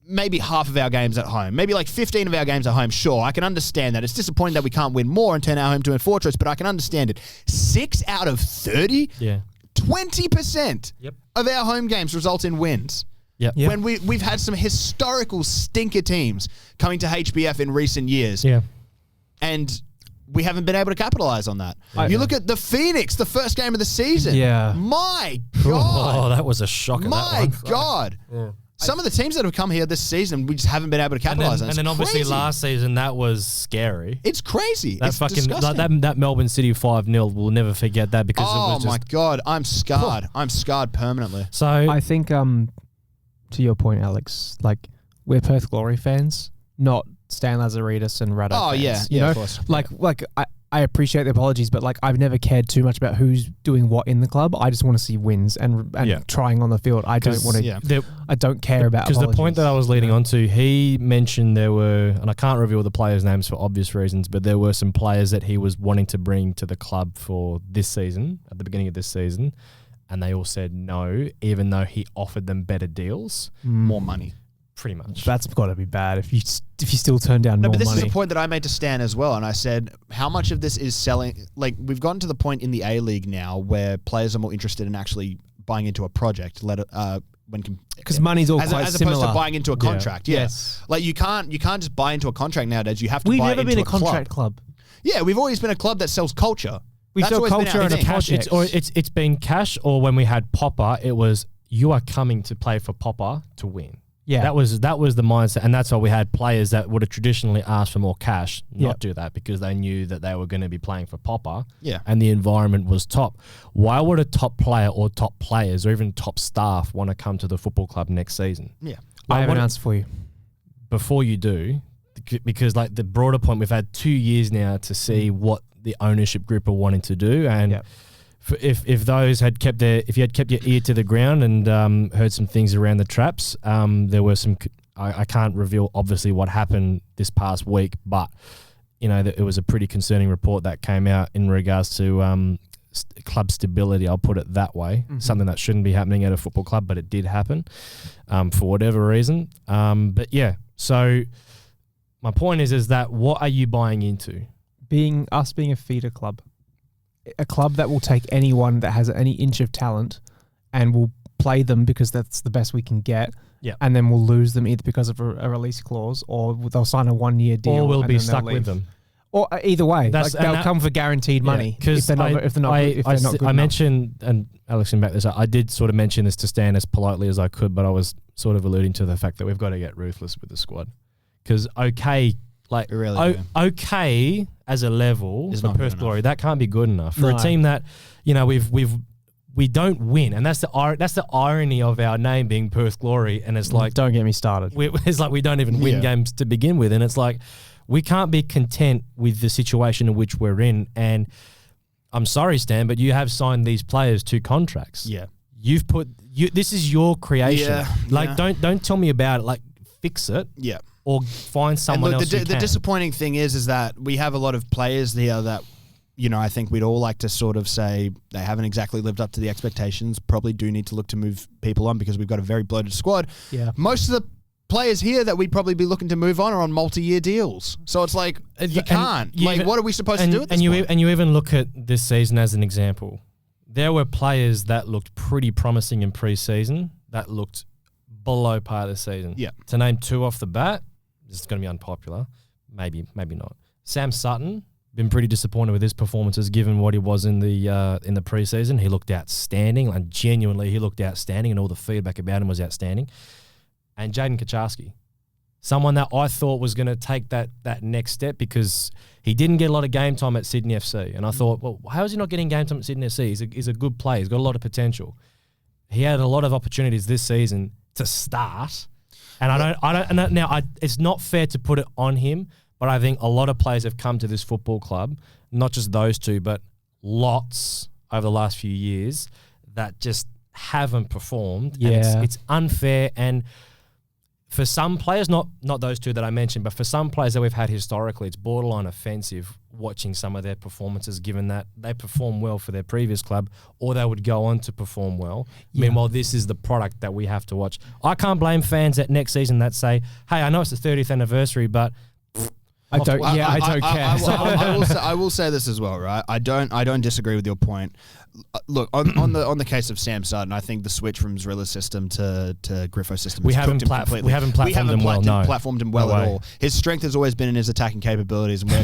maybe half of our games at home, maybe like 15 of our games at home. Sure, I can understand that. It's disappointing that we can't win more and turn our home to a fortress, but I can understand it. 6 out of 30? Yeah. 20% of our home games result in wins. Yep. When we've had some historical stinker teams coming to HBF in recent years. Yeah. And we haven't been able to capitalize on that. You look at the Phoenix, the first game of the season. Yeah. My God. Oh, that was a shocker. My God. Some of the teams that have come here this season, we just haven't been able to capitalize on. And then obviously crazy. last season, that was scary. It's crazy. That it's fucking disgusting. that Melbourne City 5-0, we'll never forget that because it was just... my God. I'm scarred. I'm scarred permanently. So I think to your point, Alex, like we're Perth Glory fans, not Stan Lazaridis and Rado fans. Yeah. You know? Of course. Like I appreciate the apologies, but like I've never cared too much about who's doing what in the club. I just want to see wins and trying on the field. I don't want to. I don't care about because the point that I was leading on to, he mentioned there were, and I can't reveal the players' names for obvious reasons, but there were some players that he was wanting to bring to the club for this season, at the beginning of this season, and they all said no, even though he offered them better deals, More money. pretty much. That's got to be bad if you still turn down more But this money. is a point that I made to Stan as well, and I said, how much of this is selling? Like, we've gotten to the point in the A-League now where players are more interested in actually buying into a project, because money's all quite as similar. opposed to buying into a contract. Yeah. Yes. Like you can't just buy into a contract nowadays. You have to We've buy never into been a contract club. club. Yeah, we've always been a club that sells culture. We That's sell always been culture our and a thing. project. It's been cash, or when we had Popper, it was you are coming to play for Popper to win. Yeah. That was the mindset, and that's why we had players that would have traditionally asked for more cash not Yep. do that because they knew that they were going to be playing for Popper. Yeah. And the environment was top. Why would a top player or top players or even top staff want to come to the football club next season? Yeah. I have an answer for you. Before you do, because like the broader point, we've had 2 years now to see what the ownership group are wanting to do, and if you had kept your ear to the ground and heard some things around the traps, there were some. I can't reveal obviously what happened this past week, but it was a pretty concerning report that came out in regards to club stability. I'll put it that way. Something that shouldn't be happening at a football club, but it did happen for whatever reason. But yeah, so my point is that what are you buying into? Being a feeder club. A club that will take anyone that has any inch of talent and will play them because that's the best we can get. Yeah. And then we'll lose them either because of a release clause or they'll sign a 1 year deal. Or we'll be stuck with them. Or either way, they'll come for guaranteed money. Because I mentioned, and Alex can back this up, I did sort of mention this to Stan as politely as I could, but I was sort of alluding to the fact that we've got to get ruthless with the squad. Because okay as a level is for Perth Glory, that can't be good enough for a team that we don't win, and that's the irony of our name being Perth Glory. And it's like, don't get me started. It's like we don't even win games to begin with, and it's like we can't be content with the situation in which we're in. And I'm sorry, Stan, but you have signed these players to contracts. Yeah, this is your creation. Yeah, don't tell me about it. Like, fix it. Yeah. Or find someone else who can. The disappointing thing is that we have a lot of players here that, I think we'd all like to sort of say they haven't exactly lived up to the expectations, probably do need to look to move people on because we've got a very bloated squad. Yeah. Most of the players here that we'd probably be looking to move on are on multi-year deals. So it's like, you can't. What are we supposed to do at this point? And you even look at this season as an example. There were players that looked pretty promising in pre-season that looked below par this season. Yeah. To name two off the bat, this is going to be unpopular. Maybe not. Sam Sutton, been pretty disappointed with his performances given what he was in the preseason. He looked outstanding, and genuinely he looked outstanding, and all the feedback about him was outstanding. And Jaden Kaczarski, someone that I thought was going to take that next step because he didn't get a lot of game time at Sydney FC. And I thought, well, how is he not getting game time at Sydney FC? He's a good player. He's got a lot of potential. He had a lot of opportunities this season to start. And it's not fair to put it on him, but I think a lot of players have come to this football club, not just those two, but lots over the last few years that just haven't performed. Yeah. And it's unfair. And for some players, not those two that I mentioned, but for some players that we've had historically, it's borderline offensive watching some of their performances, given that they perform well for their previous club or they would go on to perform well. Yeah. Meanwhile, this is the product that we have to watch. I can't blame fans at next season that say, hey, I know it's the 30th anniversary, but I don't care. I will say this as well, right? I don't disagree with your point. Look, on the case of Sam Sutton, I think the switch from Zrilla's system to Griffo's system we haven't platformed him well at all. His strength has always been in his attacking capabilities, and we're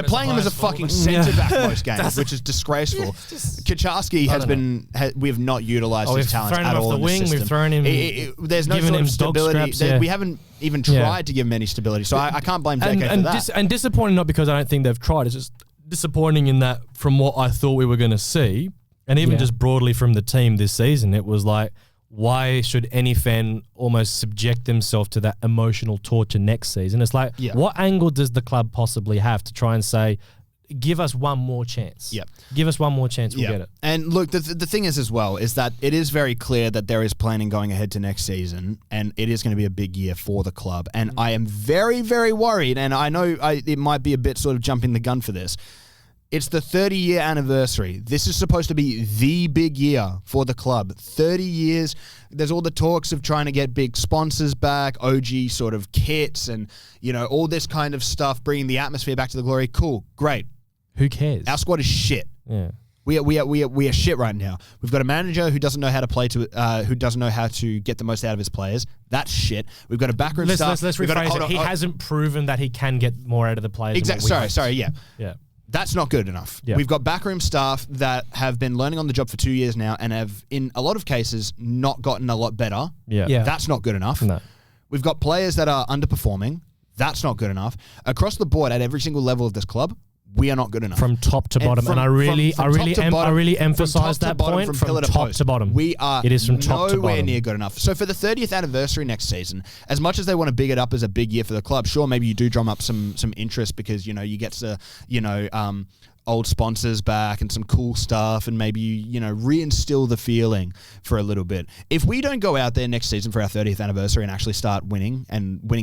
playing him as a fucking centre back most games, which is disgraceful. Kaczarski we have not utilised his talents at all in the system. We've thrown him. There's no sort of stability. We haven't even tried to give him any stability, so I can't blame Deco for that. And disappointing not because I don't think they've tried. It's just disappointing in that from what I thought we were going to see, and even just broadly from the team this season, it was like, why should any fan almost subject themselves to that emotional torture next season? It's like, what angle does the club possibly have to try and say, give us one more chance? Yep. Give us one more chance, we'll get it. And look, the thing is as well, is that it is very clear that there is planning going ahead to next season, and it is going to be a big year for the club. And I am very, very worried, and I know it might be a bit sort of jumping the gun for this. It's the 30-year anniversary. This is supposed to be the big year for the club. 30 years. There's all the talks of trying to get big sponsors back, OG sort of kits, and all this kind of stuff, bringing the atmosphere back to the Glory. Cool, great. Who cares? Our squad is shit. Yeah. We are shit right now. We've got a manager who doesn't know how to play who doesn't know how to get the most out of his players. That's shit. We've got a backroom staff. Let's rephrase it. He hasn't proven that he can get more out of the players. Exactly. Sorry. Yeah. That's not good enough. Yeah. We've got backroom staff that have been learning on the job for 2 years now and have, in a lot of cases, not gotten a lot better. Yeah. That's not good enough. No. We've got players that are underperforming. That's not good enough. Across the board, at every single level of this club, we are not good enough. From top to bottom. from I really emphasize from top to that bottom, point. From pillar to top post. to bottom. We are It is from top to nowhere bottom. near good enough. So for the 30th anniversary next season, as much as they want to big it up as a big year for the club, sure, maybe you do drum up some interest because, you get to, old sponsors back and some cool stuff and maybe reinstill the feeling for a little bit. If we don't go out there next season for our 30th anniversary and actually start winning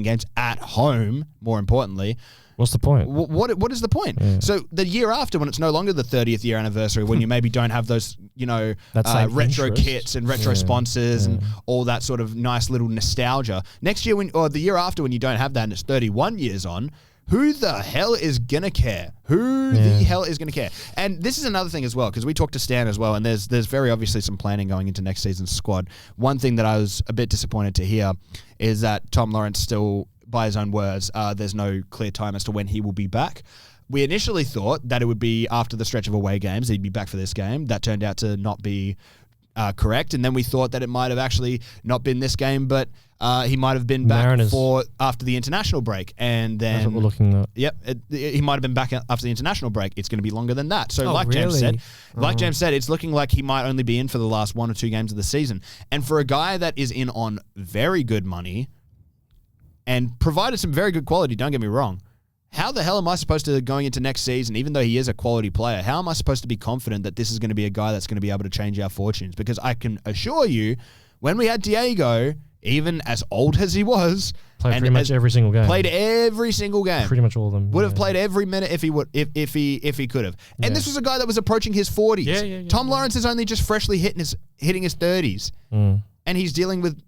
games at home, more importantly, What's the point? what is the point? Yeah. So the year after, when it's no longer the 30th year anniversary, when you maybe don't have those, That retro interest. kits and retro sponsors and all that sort of nice little nostalgia. Next year, or the year after, when you don't have that and it's 31 years on, who the hell is going to care? Who the hell is going to care? And this is another thing as well, because we talked to Stan as well, and there's very obviously some planning going into next season's squad. One thing that I was a bit disappointed to hear is that Tom Lawrence still, by his own words, there's no clear time as to when he will be back. We initially thought that it would be after the stretch of away games, that he'd be back for this game. That turned out to not be correct. And then we thought that it might have actually not been this game, but he might have been back Mariners. for after the international break. And then That's what we're looking at. Yep, he might have been back after the international break. It's going to be longer than that. So, James really? said, it's looking like he might only be in for the last 1 or 2 games of the season. And for a guy that is in on very good money and provided some very good quality, don't get me wrong, how the hell am I supposed to, going into next season, even though he is a quality player, how am I supposed to be confident that this is going to be a guy that's going to be able to change our fortunes? Because I can assure you, when we had Diego, even as old as he was, Played and pretty much every single game. played every single game. Pretty much all of them. Would have played every minute if he would, if he could have. And this was a guy that was approaching his 40s. Yeah. Tom Lawrence is only just freshly hitting his 30s, and he's dealing with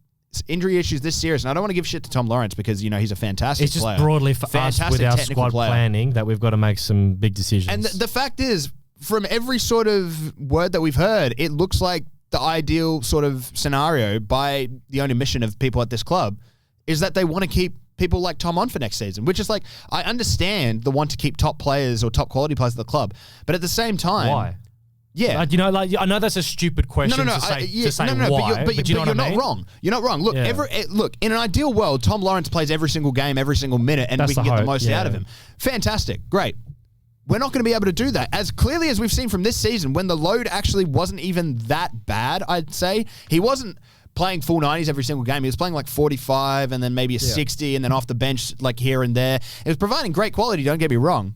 injury issues this serious. And I don't want to give shit to Tom Lawrence because he's a fantastic It's just player. broadly for us Fantastic with our technical squad player. planning that we've got to make some big decisions. And the fact is, from every sort of word that we've heard, it looks like the ideal sort of scenario by the own admission of people at this club is that they want to keep people like Tom on for next season, which is like, I understand the want to keep top players or top quality players at the club, but at the same time, why? Yeah. I know that's a stupid question to say why, but you know what I mean? Not wrong. You're not wrong. Look, look, in an ideal world, Tom Lawrence plays every single game, every single minute, and That's we can the get the hope, most out of him. Fantastic. Great. We're not going to be able to do that. As clearly as we've seen from this season, when the load actually wasn't even that bad, I'd say. He wasn't playing full 90s every single game. He was playing like 45 and then maybe a 60 and then off the bench like here and there. It was providing great quality, don't get me wrong.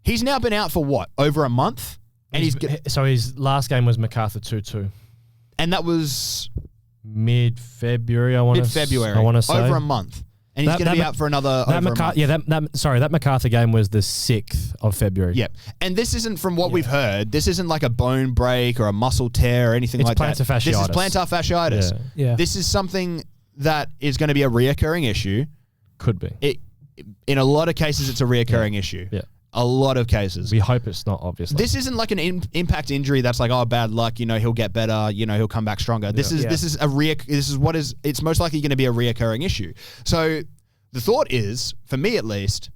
He's now been out for what? Over a month? And So his last game was MacArthur 2-2. And that was Mid-February, I want to say. Over a month. And he's going to be out for another over a month. That MacArthur game was the 6th of February. Yep. And this isn't, from what we've heard, this isn't like a bone break or a muscle tear or anything like that. Plantar fasciitis. This is plantar fasciitis. Yeah. This is something that is going to be a reoccurring issue. Could be. In a lot of cases, it's a reoccurring issue. Yeah. A lot of cases. We hope it's not, obviously. This isn't like an impact injury that's like, oh, bad luck, he'll get better, he'll come back stronger. This is it's most likely going to be a reoccurring issue. So the thought is, for me at least,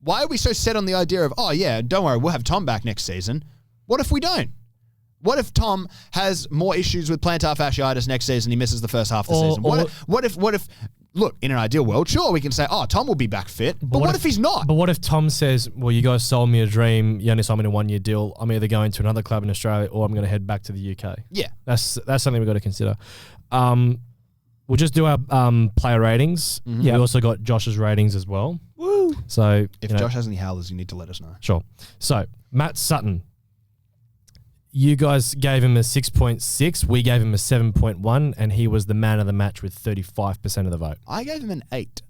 why are we so set on the idea of, oh yeah, don't worry, we'll have Tom back next season? What if we don't? What if Tom has more issues with plantar fasciitis next season? He misses the first half of the season. What if? Look, in an ideal world, sure, we can say, oh, Tom will be back fit. But what if he's not? But what if Tom says, well, you guys sold me a dream. You only sold me a 1-year deal. I'm either going to another club in Australia or I'm going to head back to the UK. Yeah. That's something we've got to consider. We'll just do our player ratings. Mm-hmm. We also got Josh's ratings as well. Woo! So If Josh has any howlers, you need to let us know. Sure. So, Matt Sutton. You guys gave him a 6.6. We gave him a 7.1, and he was the man of the match with 35% of the vote. I gave him an 8.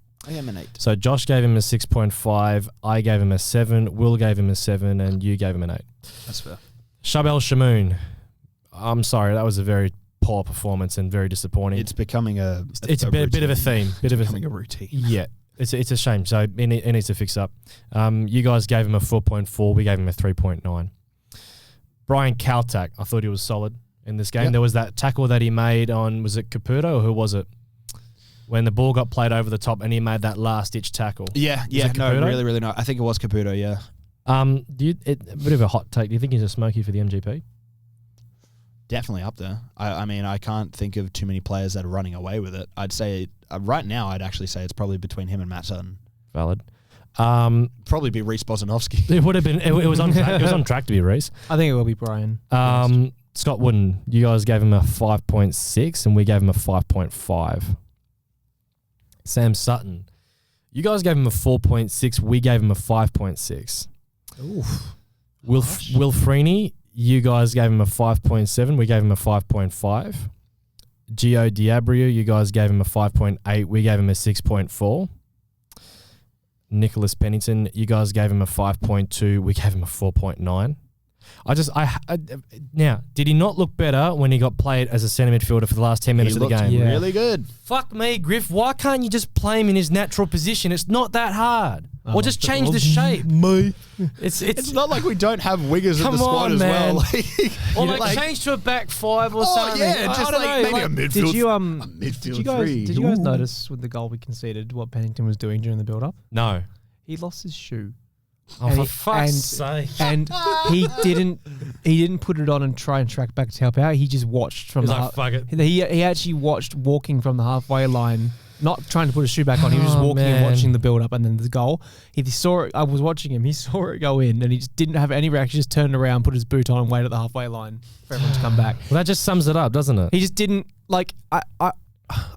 So Josh gave him a 6.5. I gave him a 7. Will gave him a 7, and you gave him an 8. That's fair. Shabel Shamoon. I'm sorry, that was a very poor performance and very disappointing. It's becoming a bit of a theme. Becoming a routine. Yeah. It's a shame. So it needs to fix up. You guys gave him a 4.4. We gave him a 3.9. Brian Kaltak, I thought he was solid in this game. Yep. There was that tackle that he made on, was it Caputo or who was it? When the ball got played over the top and he made that last-ditch tackle. Yeah, no, really, really not. I think it was Caputo, yeah. A bit of a hot take. Do you think he's a smoky for the MGP? Definitely up there. I mean, I can't think of too many players that are running away with it. I'd say right now, I'd actually say it's probably between him and Matt Sutton. Valid. Probably be Reece Bosanovsky. It would have been. It was on track. It was on track to be Reece. I think it will be Brian. Scott Wooden, you guys gave him a 5.6 and we gave him a 5.5. Sam Sutton, you guys gave him a 4.6. We gave him a 5.6. Oof. Will Freeney, you guys gave him a 5.7. We gave him a 5.5. Gio Diabriu, you guys gave him a 5.8. We gave him a 6.4. Nicholas Pennington, you guys gave him a 5.2. We gave him a 4.9. Now, did he not look better when he got played as a centre midfielder for the last 10 minutes of the game? He looked really good. Fuck me, Griff. Why can't you just play him in his natural position? It's not that hard. Or just change the shape. It's not like we don't have wingers in the squad as man. well. Or change to a back five or something. Yeah, just maybe a midfield. Did you guys notice with the goal we conceded what Pennington was doing during the build-up? No. He lost his shoe. Oh, for fuck's sake. And he didn't put it on and try and track back to help out. He just watched from fuck it. He actually watched walking from the halfway line, not trying to put his shoe back on. He was just walking and watching the build up and then the goal. He saw it. I was watching him. He saw it go in and he just didn't have any reaction. Just turned around, put his boot on and waited at the halfway line for everyone to come back. Well, that just sums it up, doesn't it? He just didn't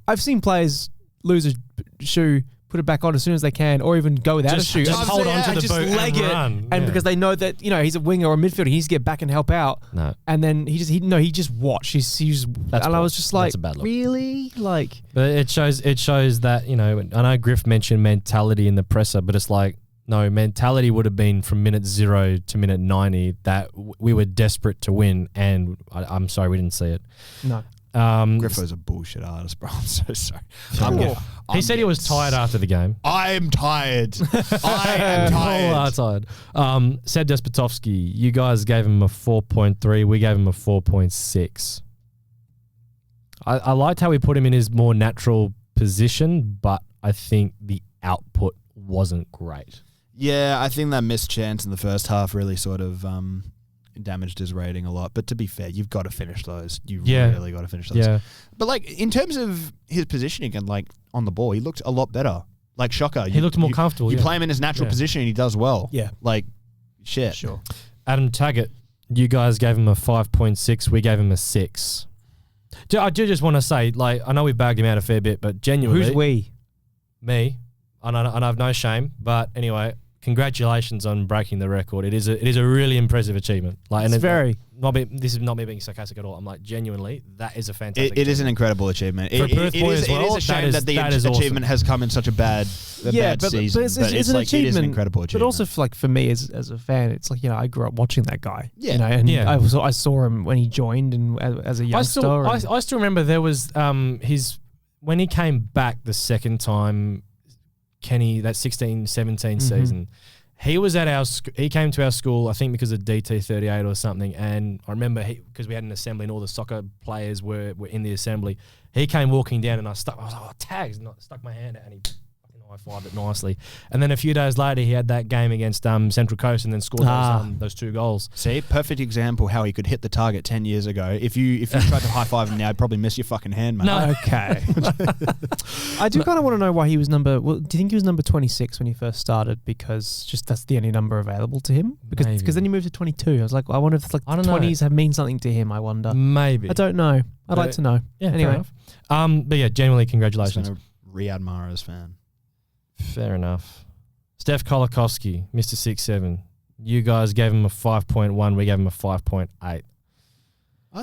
I've seen players lose a shoe, put it back on as soon as they can, or even go without a shoe. Just hold on to the boot leg and it, run. and because they know that he's a winger or a midfielder, he needs to get back and help out. No, and then he just watched. I was just like, really, like. But it shows that I know Griff mentioned mentality in the presser, but it's like no, mentality would have been from minute 0 to minute 90 that we were desperate to win, and I'm sorry we didn't see it. No. Griffo's a bullshit artist, bro. I'm so sorry. He said he was tired after the game. I'm tired. I am tired. All tired. Seb Despotovsky, you guys gave him a 4.3. We gave him a 4.6. I liked how we put him in his more natural position, but I think the output wasn't great. Yeah, I think that missed chance in the first half really sort of damaged his rating a lot. But to be fair, you've got to finish those. You really got to finish those. Yeah. But like in terms of his positioning and like on the ball, he looked a lot better. Like shocker. He looked more comfortable. You play him in his natural position and he does well. Yeah. Like shit. Sure. Adam Taggart, you guys gave him a 5.6. We gave him a 6. I do just want to say, like, I know we bagged him out a fair bit, but genuinely. Who's we? Me. And I have no shame. But anyway, congratulations on breaking the record. It is a really impressive achievement. Like, It's and very. This is not me being sarcastic at all. I'm like, genuinely, that is a fantastic It is an incredible achievement. For a Perth boy as well, it is a shame that the achievement has come in such a bad season. But it's an achievement. It is an incredible achievement. But also, for me as a fan, it's like I grew up watching that guy. Yeah. I saw him when he joined and as a youngster. I still remember there was when he came back the second time, Kenny, that 16-17 season. He was at he came to our school, I think because of DT38 or something. And I remember because we had an assembly and all the soccer players were in the assembly. He came walking down and I was like, oh, tags. And I stuck my hand out and he fucking high-fived it nicely. And then a few days later, he had that game against Central Coast and then scored those 2 goals. See, perfect example how he could hit the target 10 years ago. If you tried to high-five him now, I'd probably miss your fucking hand, mate. No. Okay. I do kind of want to know why he was do you think he was number 26 when he first started? Because just that's the only number available to him? Because then he moved to 22. I was like, I wonder if 20s have mean something to him, I wonder. Maybe. I don't know. I'd like to know. Yeah, anyway. But yeah, genuinely congratulations. I'm a Riyad Mahrez fan. Fair enough. Steph Kolakowski, Mr. 6'7". You guys gave him a 5.1. We gave him a 5.8. I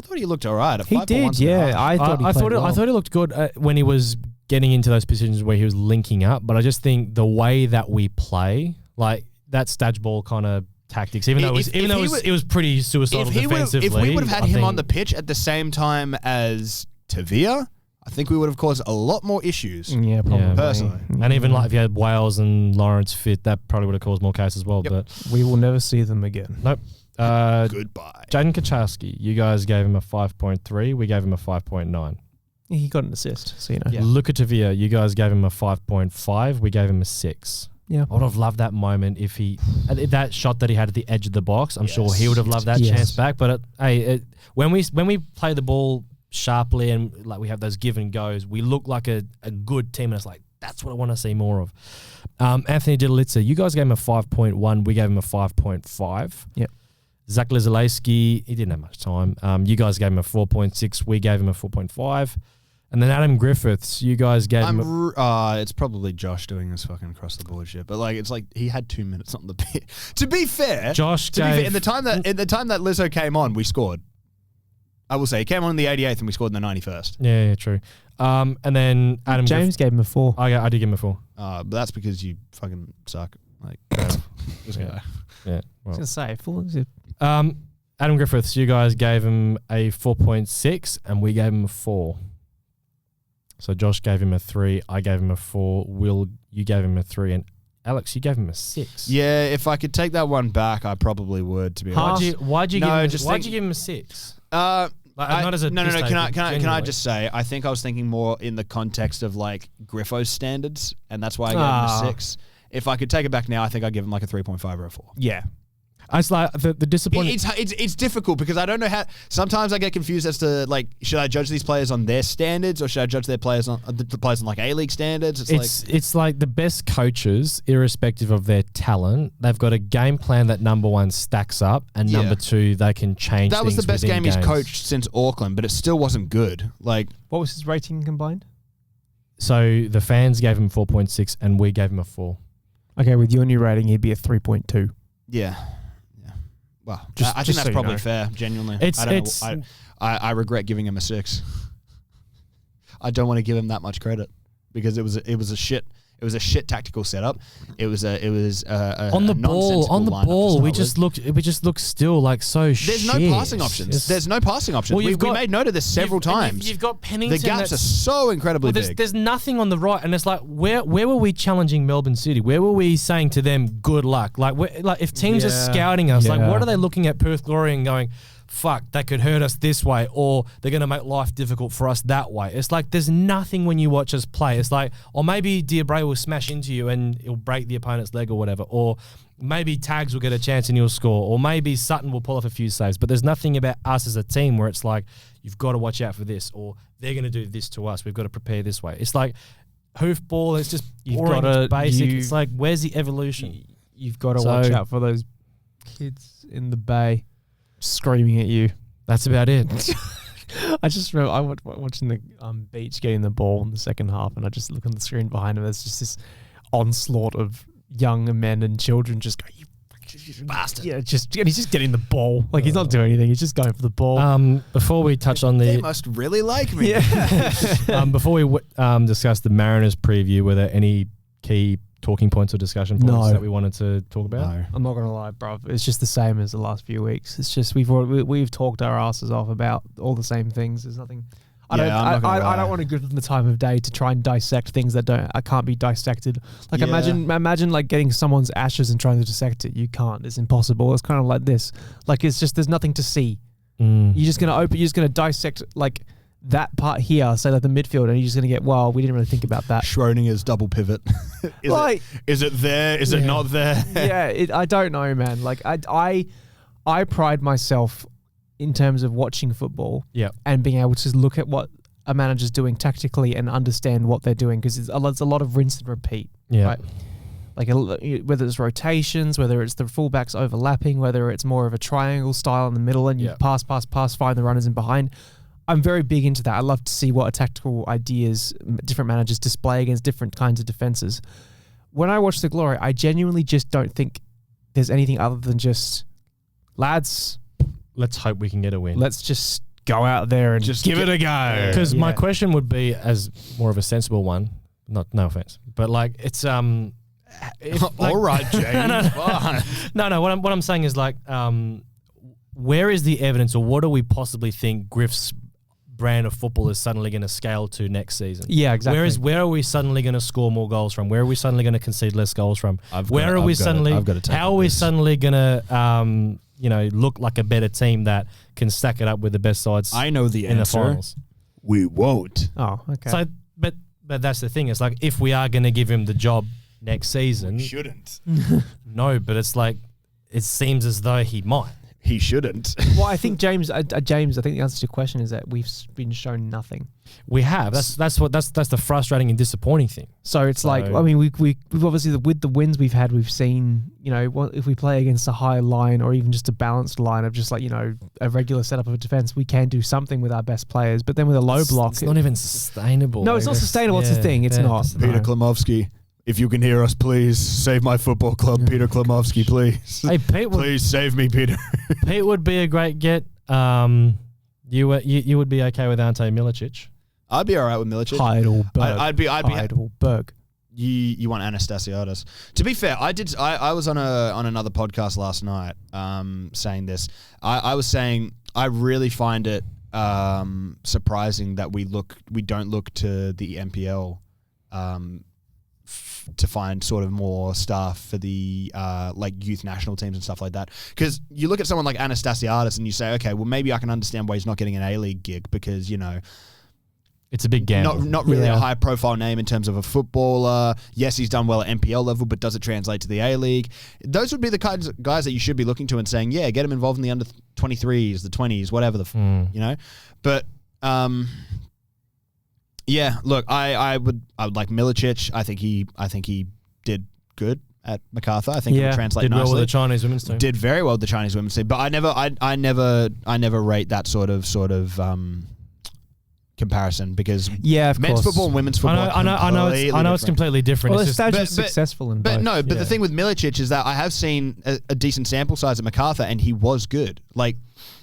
thought he looked all right. He did, yeah. I thought he looked good when he was getting into those positions where he was linking up. But I just think the way that we play, like that stadge ball kind of tactics, even though it was pretty suicidal defensively. If we would have had him on the pitch at the same time as Tavia, I think we would have caused a lot more issues. Yeah, probably. Personally. And even like if you had Wales and Lawrence fit, that probably would have caused more cases as well. Yep. But we will never see them again. Nope. Goodbye. Jaden Kaczarski, you guys gave him a 5.3. We gave him a 5.9. He got an assist, so you know. Yeah. Luka Tavia, you guys gave him a 5.5. We gave him a 6. Yeah. I would have loved that moment if that shot that he had at the edge of the box. I'm sure he would have loved that chance back. But when we play the ball sharply and like we have those give and goes, we look like a good team, and it's like that's what I want to see more of. Anthony Didalitza, you guys gave him a 5.1. We gave him a 5.5. Yep. Zach Lizalewski, he didn't have much time. You guys gave him a 4.6. We gave him a 4.5. And then Adam Griffiths, you guys gave him it's probably Josh doing this fucking across the board shit. But like, it's like he had 2 minutes on the pitch. To be fair, in the time that Lizzo came on, we scored. I will say he came on in the 88th and we scored in the 91st. Yeah, true. And then Adam James gave him a 4. I did give him a 4. But that's because you fucking suck. Like, this guy. Yeah. I was Well. going to say, Adam Griffiths, you guys gave him a 4.6 and we gave him a 4. So Josh gave him a 3, I gave him a 4, Will, you gave him a 3, and Alex, you gave him a 6. Yeah, if I could take that one back, I probably would, to be honest. Why'd you give him a 6? No. Can I just say, I think I was thinking more in the context of like Griffo's standards, and that's why I gave him a 6. If I could take it back now, I think I'd give him like a 3.5 or a 4. yeah. It's like the disappointing. It's difficult because I don't know how. Sometimes I get confused as to like, should I judge these players on their standards or should I judge their players on the players on like A-League standards? It's like the best coaches, irrespective of their talent, they've got a game plan that number one stacks up, and number two they can change. That was the best game games. he's coached since Auckland, but it still wasn't good. Like, What was his rating combined? So the fans gave him 4.6 and we gave him a 4. Okay, with your new rating, he'd be a 3.2. yeah. Well, I think just that's so you probably know. fair. Genuinely, I regret giving him a 6. I don't want to give him that much credit because it was a shit tactical setup. It was on the ball. We just looked still like so. There's no passing options. Well, we made note of this several times. You've got Pennington. The gaps are so incredibly big. There's nothing on the right, and it's like where were we challenging Melbourne City? Where were we saying to them good luck? Like if teams are scouting us, like what are they looking at Perth Glory and going, fuck, that could hurt us this way, or they're going to make life difficult for us that way. It's like there's nothing when you watch us play. It's like, or maybe Diabre will smash into you and he'll break the opponent's leg or whatever, or maybe Tags will get a chance and he'll score, or maybe Sutton will pull off a few saves. But there's nothing about us as a team where it's like, you've got to watch out for this, or they're going to do this to us. We've got to prepare this way. It's like hoofball. It's just boring, it's basic. It's like, where's the evolution? You've got to watch out for those kids in the bay screaming at you. That's about it. I just remember I was watching the Beach getting the ball in the second half, and I just look on the screen behind him. There's just this onslaught of young men and children just going, "You bastard!" Yeah, and he's just getting the ball. Like he's not doing anything. He's just going for the ball. Before we touch on they must really like me. Yeah. Before we discuss the Mariners preview, were there any key talking points or discussion points that we wanted to talk about? No. I'm not gonna lie, bruv. It's just the same as the last few weeks. It's just we've talked our asses off about all the same things. There's nothing. I don't want to give them the time of day to try and dissect things that can't be dissected. Like imagine like getting someone's ashes and trying to dissect it. You can't. It's impossible. It's kind of like this. Like it's just there's nothing to see. You're just gonna dissect like that part here, say like the midfield, and you're just going to get, well, we didn't really think about that. Schrodinger's double pivot. Is it there? Is it not there? Yeah, I don't know, man. Like I pride myself in terms of watching football and being able to look at what a manager's doing tactically and understand what they're doing, because it's a lot of rinse and repeat. Yeah. Right? Like whether it's rotations, whether it's the fullbacks overlapping, whether it's more of a triangle style in the middle and you pass, find the runners in behind. I'm very big into that. I love to see what tactical ideas different managers display against different kinds of defenses. When I watch the Glory, I genuinely just don't think there's anything other than just, lads, let's hope we can get a win. Let's just go out there and just give it a go. Because my question would be, as more of a sensible one, no offense, but like it's all right, James. No. What I'm saying is like, where is the evidence, or what do we possibly think Griff's brand of football is suddenly going to scale to next season? Yeah, exactly. Where are we suddenly going to score more goals from? Where are we suddenly going to concede less goals from? How are we suddenly going to look like a better team that can stack it up with the best sides? I know the in answer. The finals. We won't. Oh, okay. So, but that's the thing. It's like, if we are going to give him the job next season. Shouldn't. No, but it's like it seems as though he might. He shouldn't. Well, I think James. I think the answer to your question is that we've been shown nothing. We have. That's the frustrating and disappointing thing. So it's like, I mean, we've obviously with the wins we've had, we've seen, you know, what if we play against a high line or even just a balanced line of just like, you know, a regular setup of a defense, we can do something with our best players. But then with a low block, it's not even sustainable. No, it's not sustainable. It's the thing. It's not. Peter Klimovsky, if you can hear us, please save my football club. Peter Klimovsky, please. Hey, Pete, please save me, Peter. Pete would be a great get. You would be okay with Ante Milicic. I'd be all right with Milicic. Heidelberg. I'd be Heidelberg. You want Anastasiadis. To be fair, I was on another podcast last night saying this. I was saying I really find it surprising that we don't look to the NPL to find sort of more staff for the like youth national teams and stuff like that. Because you look at someone like Anastasiadis and you say, okay, well maybe I can understand why he's not getting an A-League gig because, you know, it's a big gamble. Not really a high profile name in terms of a footballer. Yes, he's done well at NPL level, but does it translate to the A-League? Those would be the kinds of guys that you should be looking to and saying, yeah, get him involved in the under 23s, the 20s, whatever you know. But yeah, look, I would like Milicic. I think he did good at MacArthur. I think it would translate did nicely. Well with the Chinese women's team. Did very well with the Chinese women's team. But I never rate that sort of comparison because of men's course. football and women's football. I know it's completely different. Well, It's Stadge just, was successful in both. But the thing with Milicic is that I have seen a decent sample size at MacArthur, and he was good. Like,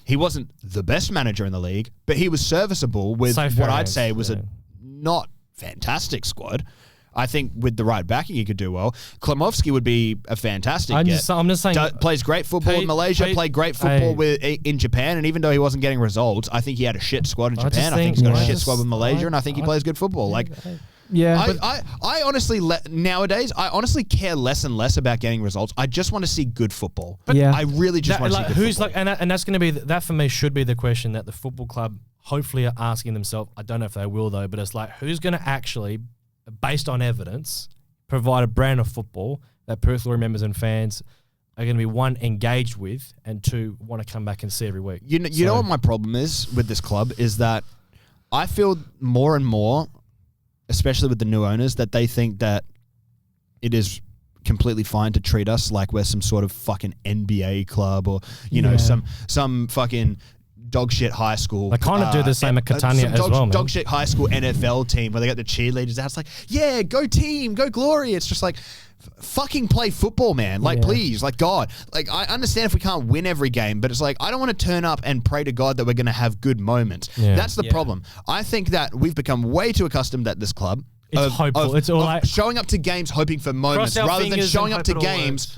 he wasn't the best manager in the league, but he was serviceable with what I'd say was a not fantastic squad. I think with the right backing, he could do well. Klimovsky would be a fantastic I'm get. just saying. Plays great football in Malaysia, played great football in Japan, and even though he wasn't getting results, I think he had a shit squad in Japan. I think he's got a shit squad with Malaysia, and I think he plays good football. Like, I honestly nowadays I honestly care less and less about getting results. I just want to see good football. But I really just want to see good football. And that's going to be that for me should be the question that the football club hopefully are asking themselves. I don't know if they will though, but it's like who's going to actually, based on evidence, provide a brand of football that Perth Glory members and fans are going to be, one, engaged with, and two, want to come back and see every week. You know what my problem is with this club is that I feel more and more, especially with the new owners, that they think that it is completely fine to treat us like we're some sort of fucking NBA club or, you know, some fucking dog shit high school. They kind of do the same at Catania as well, man. Dog shit high school NFL team where they got the cheerleaders out. It's like, yeah, go team, go Glory. It's just like, fucking play football, man. Like, please, like, God. Like, I understand if we can't win every game, but it's like, I don't want to turn up and pray to God that we're going to have good moments. Yeah. That's the problem. I think that we've become way too accustomed at this club. It's hopeful. It's all like showing up to games hoping for moments rather than showing up to games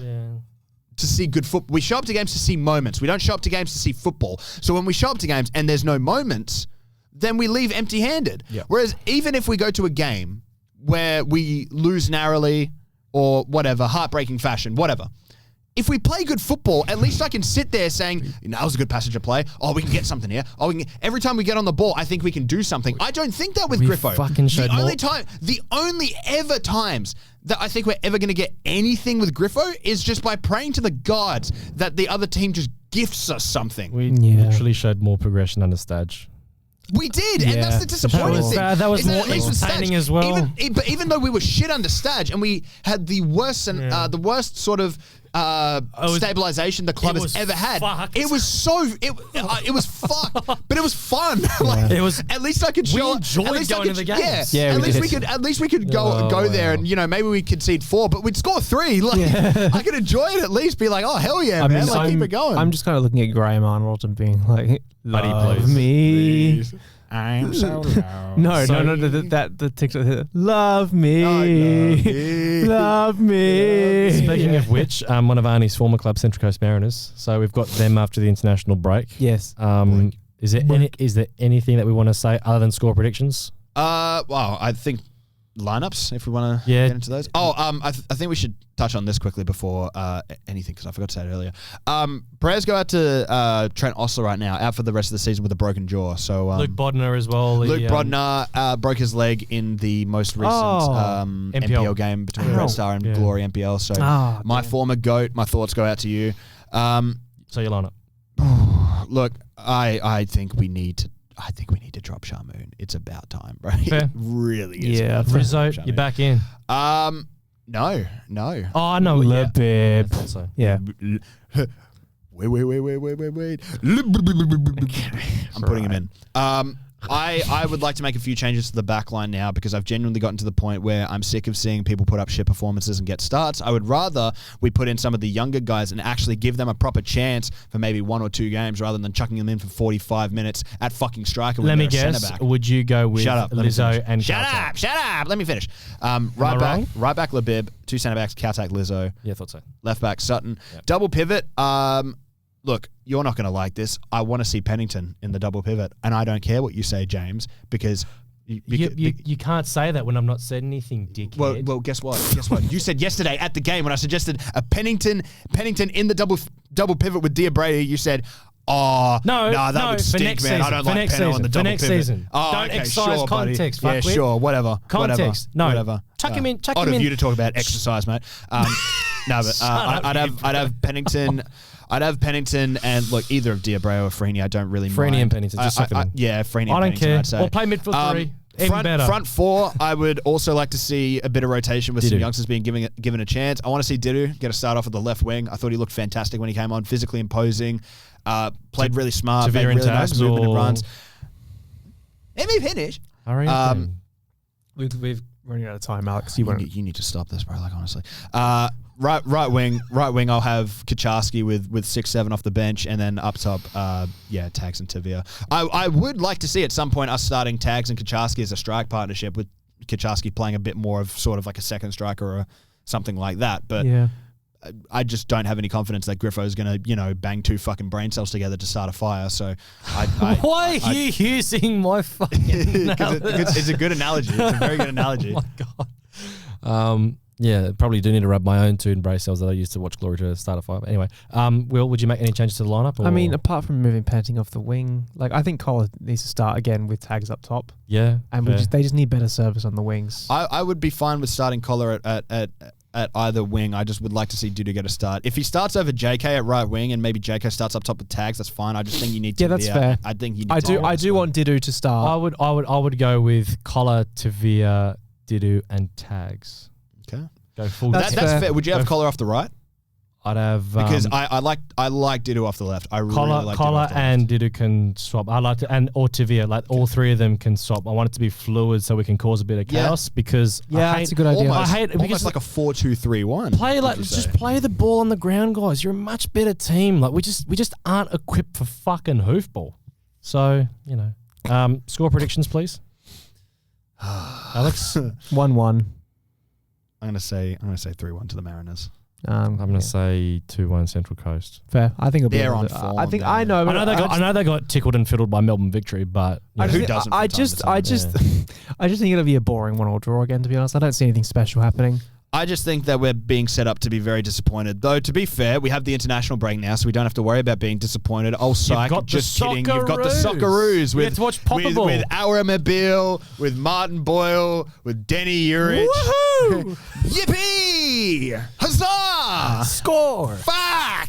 to see good football. We show up to games to see moments. We don't show up to games to see football. So when we show up to games and there's no moments, then we leave empty-handed. Yep. Whereas even if we go to a game where we lose narrowly or whatever, heartbreaking fashion, whatever, if we play good football, at least I can sit there saying, that was a good passage of play. Oh, we can get something here. Oh, every time we get on the ball, I think we can do something. I don't think that with Griffo. The only ever times that I think we're ever going to get anything with Griffo is just by praying to the gods that the other team just gifts us something. We literally showed more progression under Stadge. We did, and that's the disappointing thing. That was more entertaining as well. But even though we were shit under Stadge and we had the worst and the worst sort of stabilization the club has ever had. It was it was fucked, but it was fun. Like, it was. At least I could show. We enjoyed going to the games. At least we could go there, and maybe we concede 4, but we'd score 3. Like I could enjoy it at least. Be like, oh hell yeah, man! Like keep it going. I'm just kind of looking at Graham Arnold and being like, love me. Please. I'm so low. No, the TikTok. Love me. Love me. Speaking of which, one of Arnie's former club, Central Coast Mariners. So we've got them after the international break. Yes. Is there anything that we want to say other than score predictions? Well, I think lineups, if we want to get into those. I think we should touch on this quickly before anything, because I forgot to say it earlier. Prayers go out to Trent Ostler right now, out for the rest of the season with a broken jaw. So Luke Bodner as well. Luke Bodner broke his leg in the most recent NPL game between Red Star and Glory NPL. So my former GOAT, my thoughts go out to you. So your lineup. Look, I think we need to drop Shamoon. It's about time, bro. Fair. It really is. Yeah. Rizzo, you're back in. No. Oh, I know. Le Bib. I thought so. Yeah. Wait. I'm putting him in. I would like to make a few changes to the back line now, because I've genuinely gotten to the point where I'm sick of seeing people put up shit performances and get starts. I would rather we put in some of the younger guys and actually give them a proper chance for maybe 1 or 2 games, rather than chucking them in for 45 minutes at fucking striker. Let me guess. Would you go with Lizzo and Shut up. Let me finish. Right back Labib, 2 centre backs, Kautak, Lizzo. Yeah, I thought so. Left back Sutton. Yep. Double pivot. Look, you're not going to like this. I want to see Pennington in the double pivot, and I don't care what you say, James, because you can't say that when I've not said anything, dickhead. Well, guess what? You said yesterday at the game when I suggested a Pennington in the double pivot with Diabreu, you said, that would stink, man. I don't like Penno on the double pivot. Season. Oh, don't okay, exercise sure, context. Buddy. Yeah, sure, whatever. Context. Whatever. Chuck him in. Odd of you to talk about exercise, mate. No, but I'd have Pennington. I'd have Pennington and look, either of Diabreu or Freeney. I don't really mind. Freeney and Pennington. Just chuck them in. Yeah, Freeney and Pennington. Care. I'd say. Or play midfield 3. Even better. Front 4, I would also like to see a bit of rotation with some youngsters being given a chance. I want to see Didu get a start off at the left wing. I thought he looked fantastic when he came on, physically imposing, played really smart, made really nice movement and runs. Let me finish. Hurry up. We've running out of time, Alex. You need to stop this, bro. Like, honestly. Right wing. I'll have Kaczarski with 6-7 off the bench, and then up top, Tags and Tavia. I would like to see at some point us starting Tags and Kaczarski as a strike partnership, with Kaczarski playing a bit more of sort of like a second striker or something like that. But I just don't have any confidence that Griffo's going to, bang 2 fucking brain cells together to start a fire. So why are you using my fucking it's a good analogy. It's a very good analogy. Oh my God. Yeah, probably do need to rub my own 2 brain cells that I used to watch Glory to start a fire. But anyway, Will, would you make any changes to the lineup? Or? I mean, apart from moving Panting off the wing, like I think Collar needs to start again with Tags up top. Yeah, and they just need better service on the wings. I would be fine with starting Collar at either wing. I just would like to see Dudu get a start. If he starts over JK at right wing and maybe JK starts up top with Tags, that's fine. I just think you need to. Yeah, that's fair. I think you. I do want Didu to start. I would go with Collar, Tavia, Didu, and Tags. Okay. Go full. That's fair. Would you have Collar off the right? I'd have because I like Didu off the left. I really like Collar and Didu can swap. I like to or Tavia, like all 3 of them can swap. I want it to be fluid so we can cause a bit of chaos because that's a good idea. Almost, I hate it almost like a 4-2-3-1. Play just play the ball on the ground, guys. You're a much better team. Like we just aren't equipped for fucking hoofball. So score predictions, please. Alex, 1-1. I'm gonna say 3-1 to the Mariners. I'm gonna say 2-1 Central Coast. Fair. I think it'll be. They're on form. I think I know. But I know they got tickled and fiddled by Melbourne victory, but who doesn't? I just think it'll be a boring 1-1 draw again. To be honest, I don't see anything special happening. I just think that we're being set up to be very disappointed. Though, to be fair, we have the international break now, so we don't have to worry about being disappointed. Oh, psych. Just kidding. You've got the Socceroos with, to watch with Aura Mobile, with Martin Boyle, with Denny Urich. Woohoo! Yippee! Huzzah! Score! Fuck!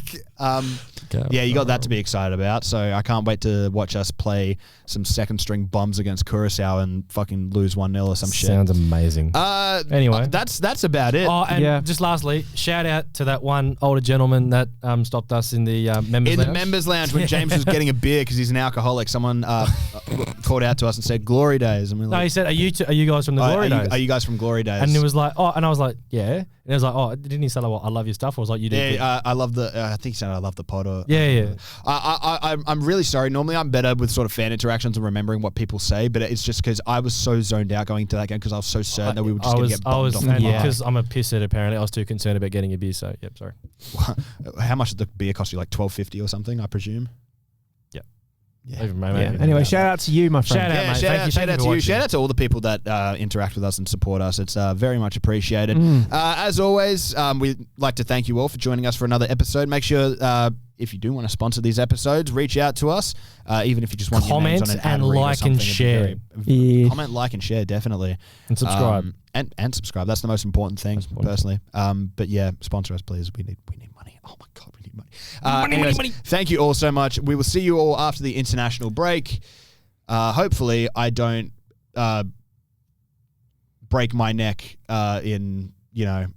Yeah, you got that to be excited about. So I can't wait to watch us play some second string bums against Curaçao and fucking lose 1-0 or some shit. Sounds amazing. Anyway, that's about it. Oh, and just lastly, shout out to that one older gentleman that stopped us in the members lounge. In the members lounge when James was getting a beer because he's an alcoholic. Someone called out to us and said Glory Days, and we he said, "Are you guys from the Glory Days? Are you guys from Glory Days?" And it was like, and I was like, yeah. And it was like, didn't he say, like, I love your stuff? Or was like, you do? Yeah, I love the. I think he said I love the pod. Yeah. I'm really sorry. Normally, I'm better with sort of fan interactions and remembering what people say, but it's just because I was so zoned out going into that game because I was so certain that we were just going to get bombed off the park. Because I'm a pisshead. Apparently, I was too concerned about getting a beer. So, yep, sorry. How much did the beer cost you? Like $12.50 or something, I presume. Yep. Yeah. Anyway, shout out to you, my friend. Shout out, Yeah, mate. shout Thank out you to for you. watching. Shout out to all the people that interact with us and support us. It's very much appreciated. As always, we'd like to thank you all for joining us for another episode. Make sure if you do want to sponsor these episodes, reach out to us. Even if you just want Comment your names on an ad and read or like and something, it'd be share. comment, like, and share, definitely. And subscribe. And subscribe. That's the most important thing, personally. But yeah, sponsor us, please. We need money. Oh my God, we need money. Money. Thank you all so much. We will see you all after the international break. Hopefully, I don't break my neck in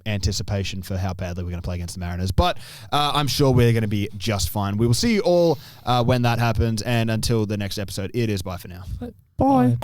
anticipation for how badly we're going to play against the Mariners. But I'm sure we're going to be just fine. We will see you all when that happens. And until the next episode, it is bye for now. Bye.